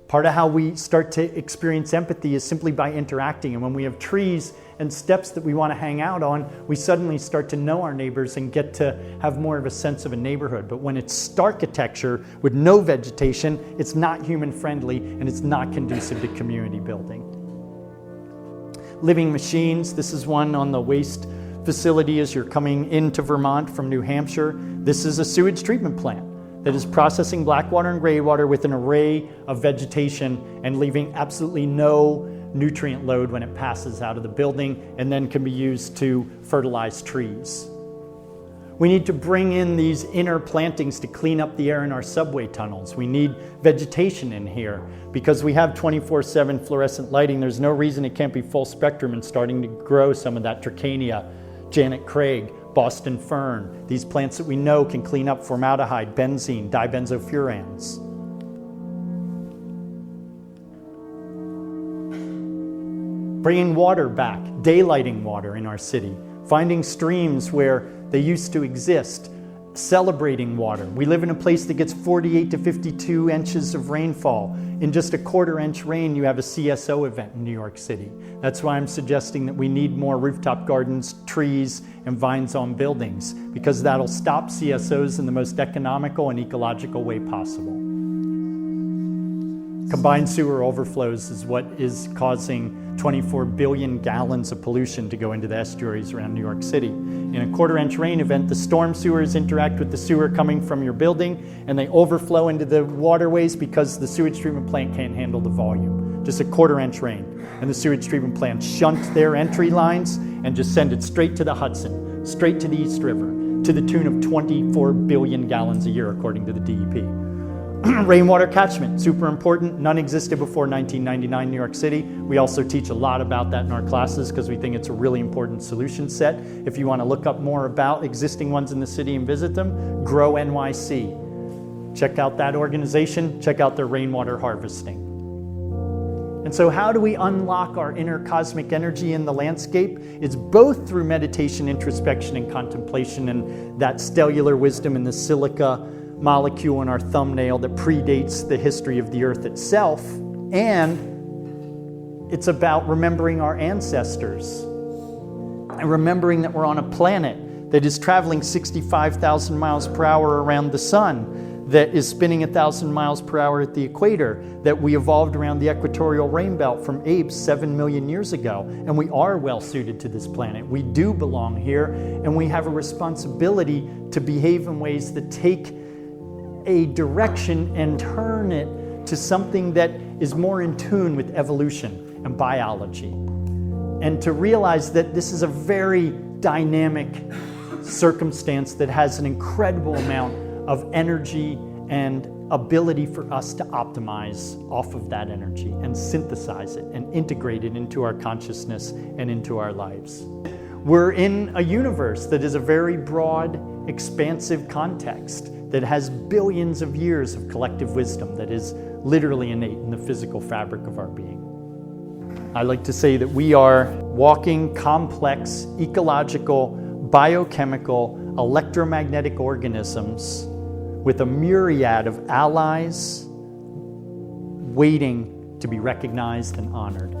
Part of how we start to experience empathy is simply by interacting. And when we have trees and steps that we want to hang out on, we suddenly start to know our neighbors and get to have more of a sense of a neighborhood. But when it's stark-architecture with no vegetation, it's not human-friendly and it's not conducive to community building. Living machines, this is one on the waste facility as you're coming into Vermont from New Hampshire. This is a sewage treatment plant that is processing black water and gray water with an array of vegetation and leaving absolutely no nutrient load when it passes out of the building, and then can be used to fertilize trees. We need to bring in these inner plantings to clean up the air in our subway tunnels. We need vegetation in here. Because we have 24/7 fluorescent lighting, there's no reason it can't be full spectrum and starting to grow some of that Tricania, Janet Craig, Boston fern, these plants that we know can clean up formaldehyde, benzene, dibenzofurans. Bringing water back, daylighting water in our city, finding streams where they used to exist, celebrating water. We live in a place that gets 48 to 52 inches of rainfall. In just a quarter-inch rain, you have a CSO event in New York City. That's why I'm suggesting that we need more rooftop gardens, trees, and vines on buildings, because that'll stop CSOs in the most economical and ecological way possible. Combined sewer overflows is what is causing 24 billion gallons of pollution to go into the estuaries around New York City. In a quarter-inch rain event, the storm sewers interact with the sewer coming from your building, and they overflow into the waterways because the sewage treatment plant can't handle the volume. Just a quarter-inch rain, and the sewage treatment plant shunt their entry lines and just send it straight to the Hudson, straight to the East River, to the tune of 24 billion gallons a year, according to the DEP. Rainwater catchment, super important. None existed before 1999 New York City. We also teach a lot about that in our classes because we think it's a really important solution set. If you want to look up more about existing ones in the city and visit them, Grow NYC. Check out that organization, check out their rainwater harvesting. And so how do we unlock our inner cosmic energy in the landscape? It's both through meditation, introspection, and contemplation, and that stellar wisdom in the silica molecule in our thumbnail that predates the history of the earth itself, and it's about remembering our ancestors and remembering that we're on a planet that is traveling 65,000 miles per hour around the sun, that is spinning 1,000 miles per hour at the equator, that we evolved around the equatorial rain belt from apes 7 million years ago, and we are well suited to this planet. We do belong here, and we have a responsibility to behave in ways that take a direction and turn it to something that is more in tune with evolution and biology. And to realize that this is a very dynamic circumstance that has an incredible amount of energy and ability for us to optimize off of that energy and synthesize it and integrate it into our consciousness and into our lives. We're in a universe that is a very broad, expansive context that has billions of years of collective wisdom that is literally innate in the physical fabric of our being. I like to say that we are walking, complex, ecological, biochemical, electromagnetic organisms with a myriad of allies waiting to be recognized and honored.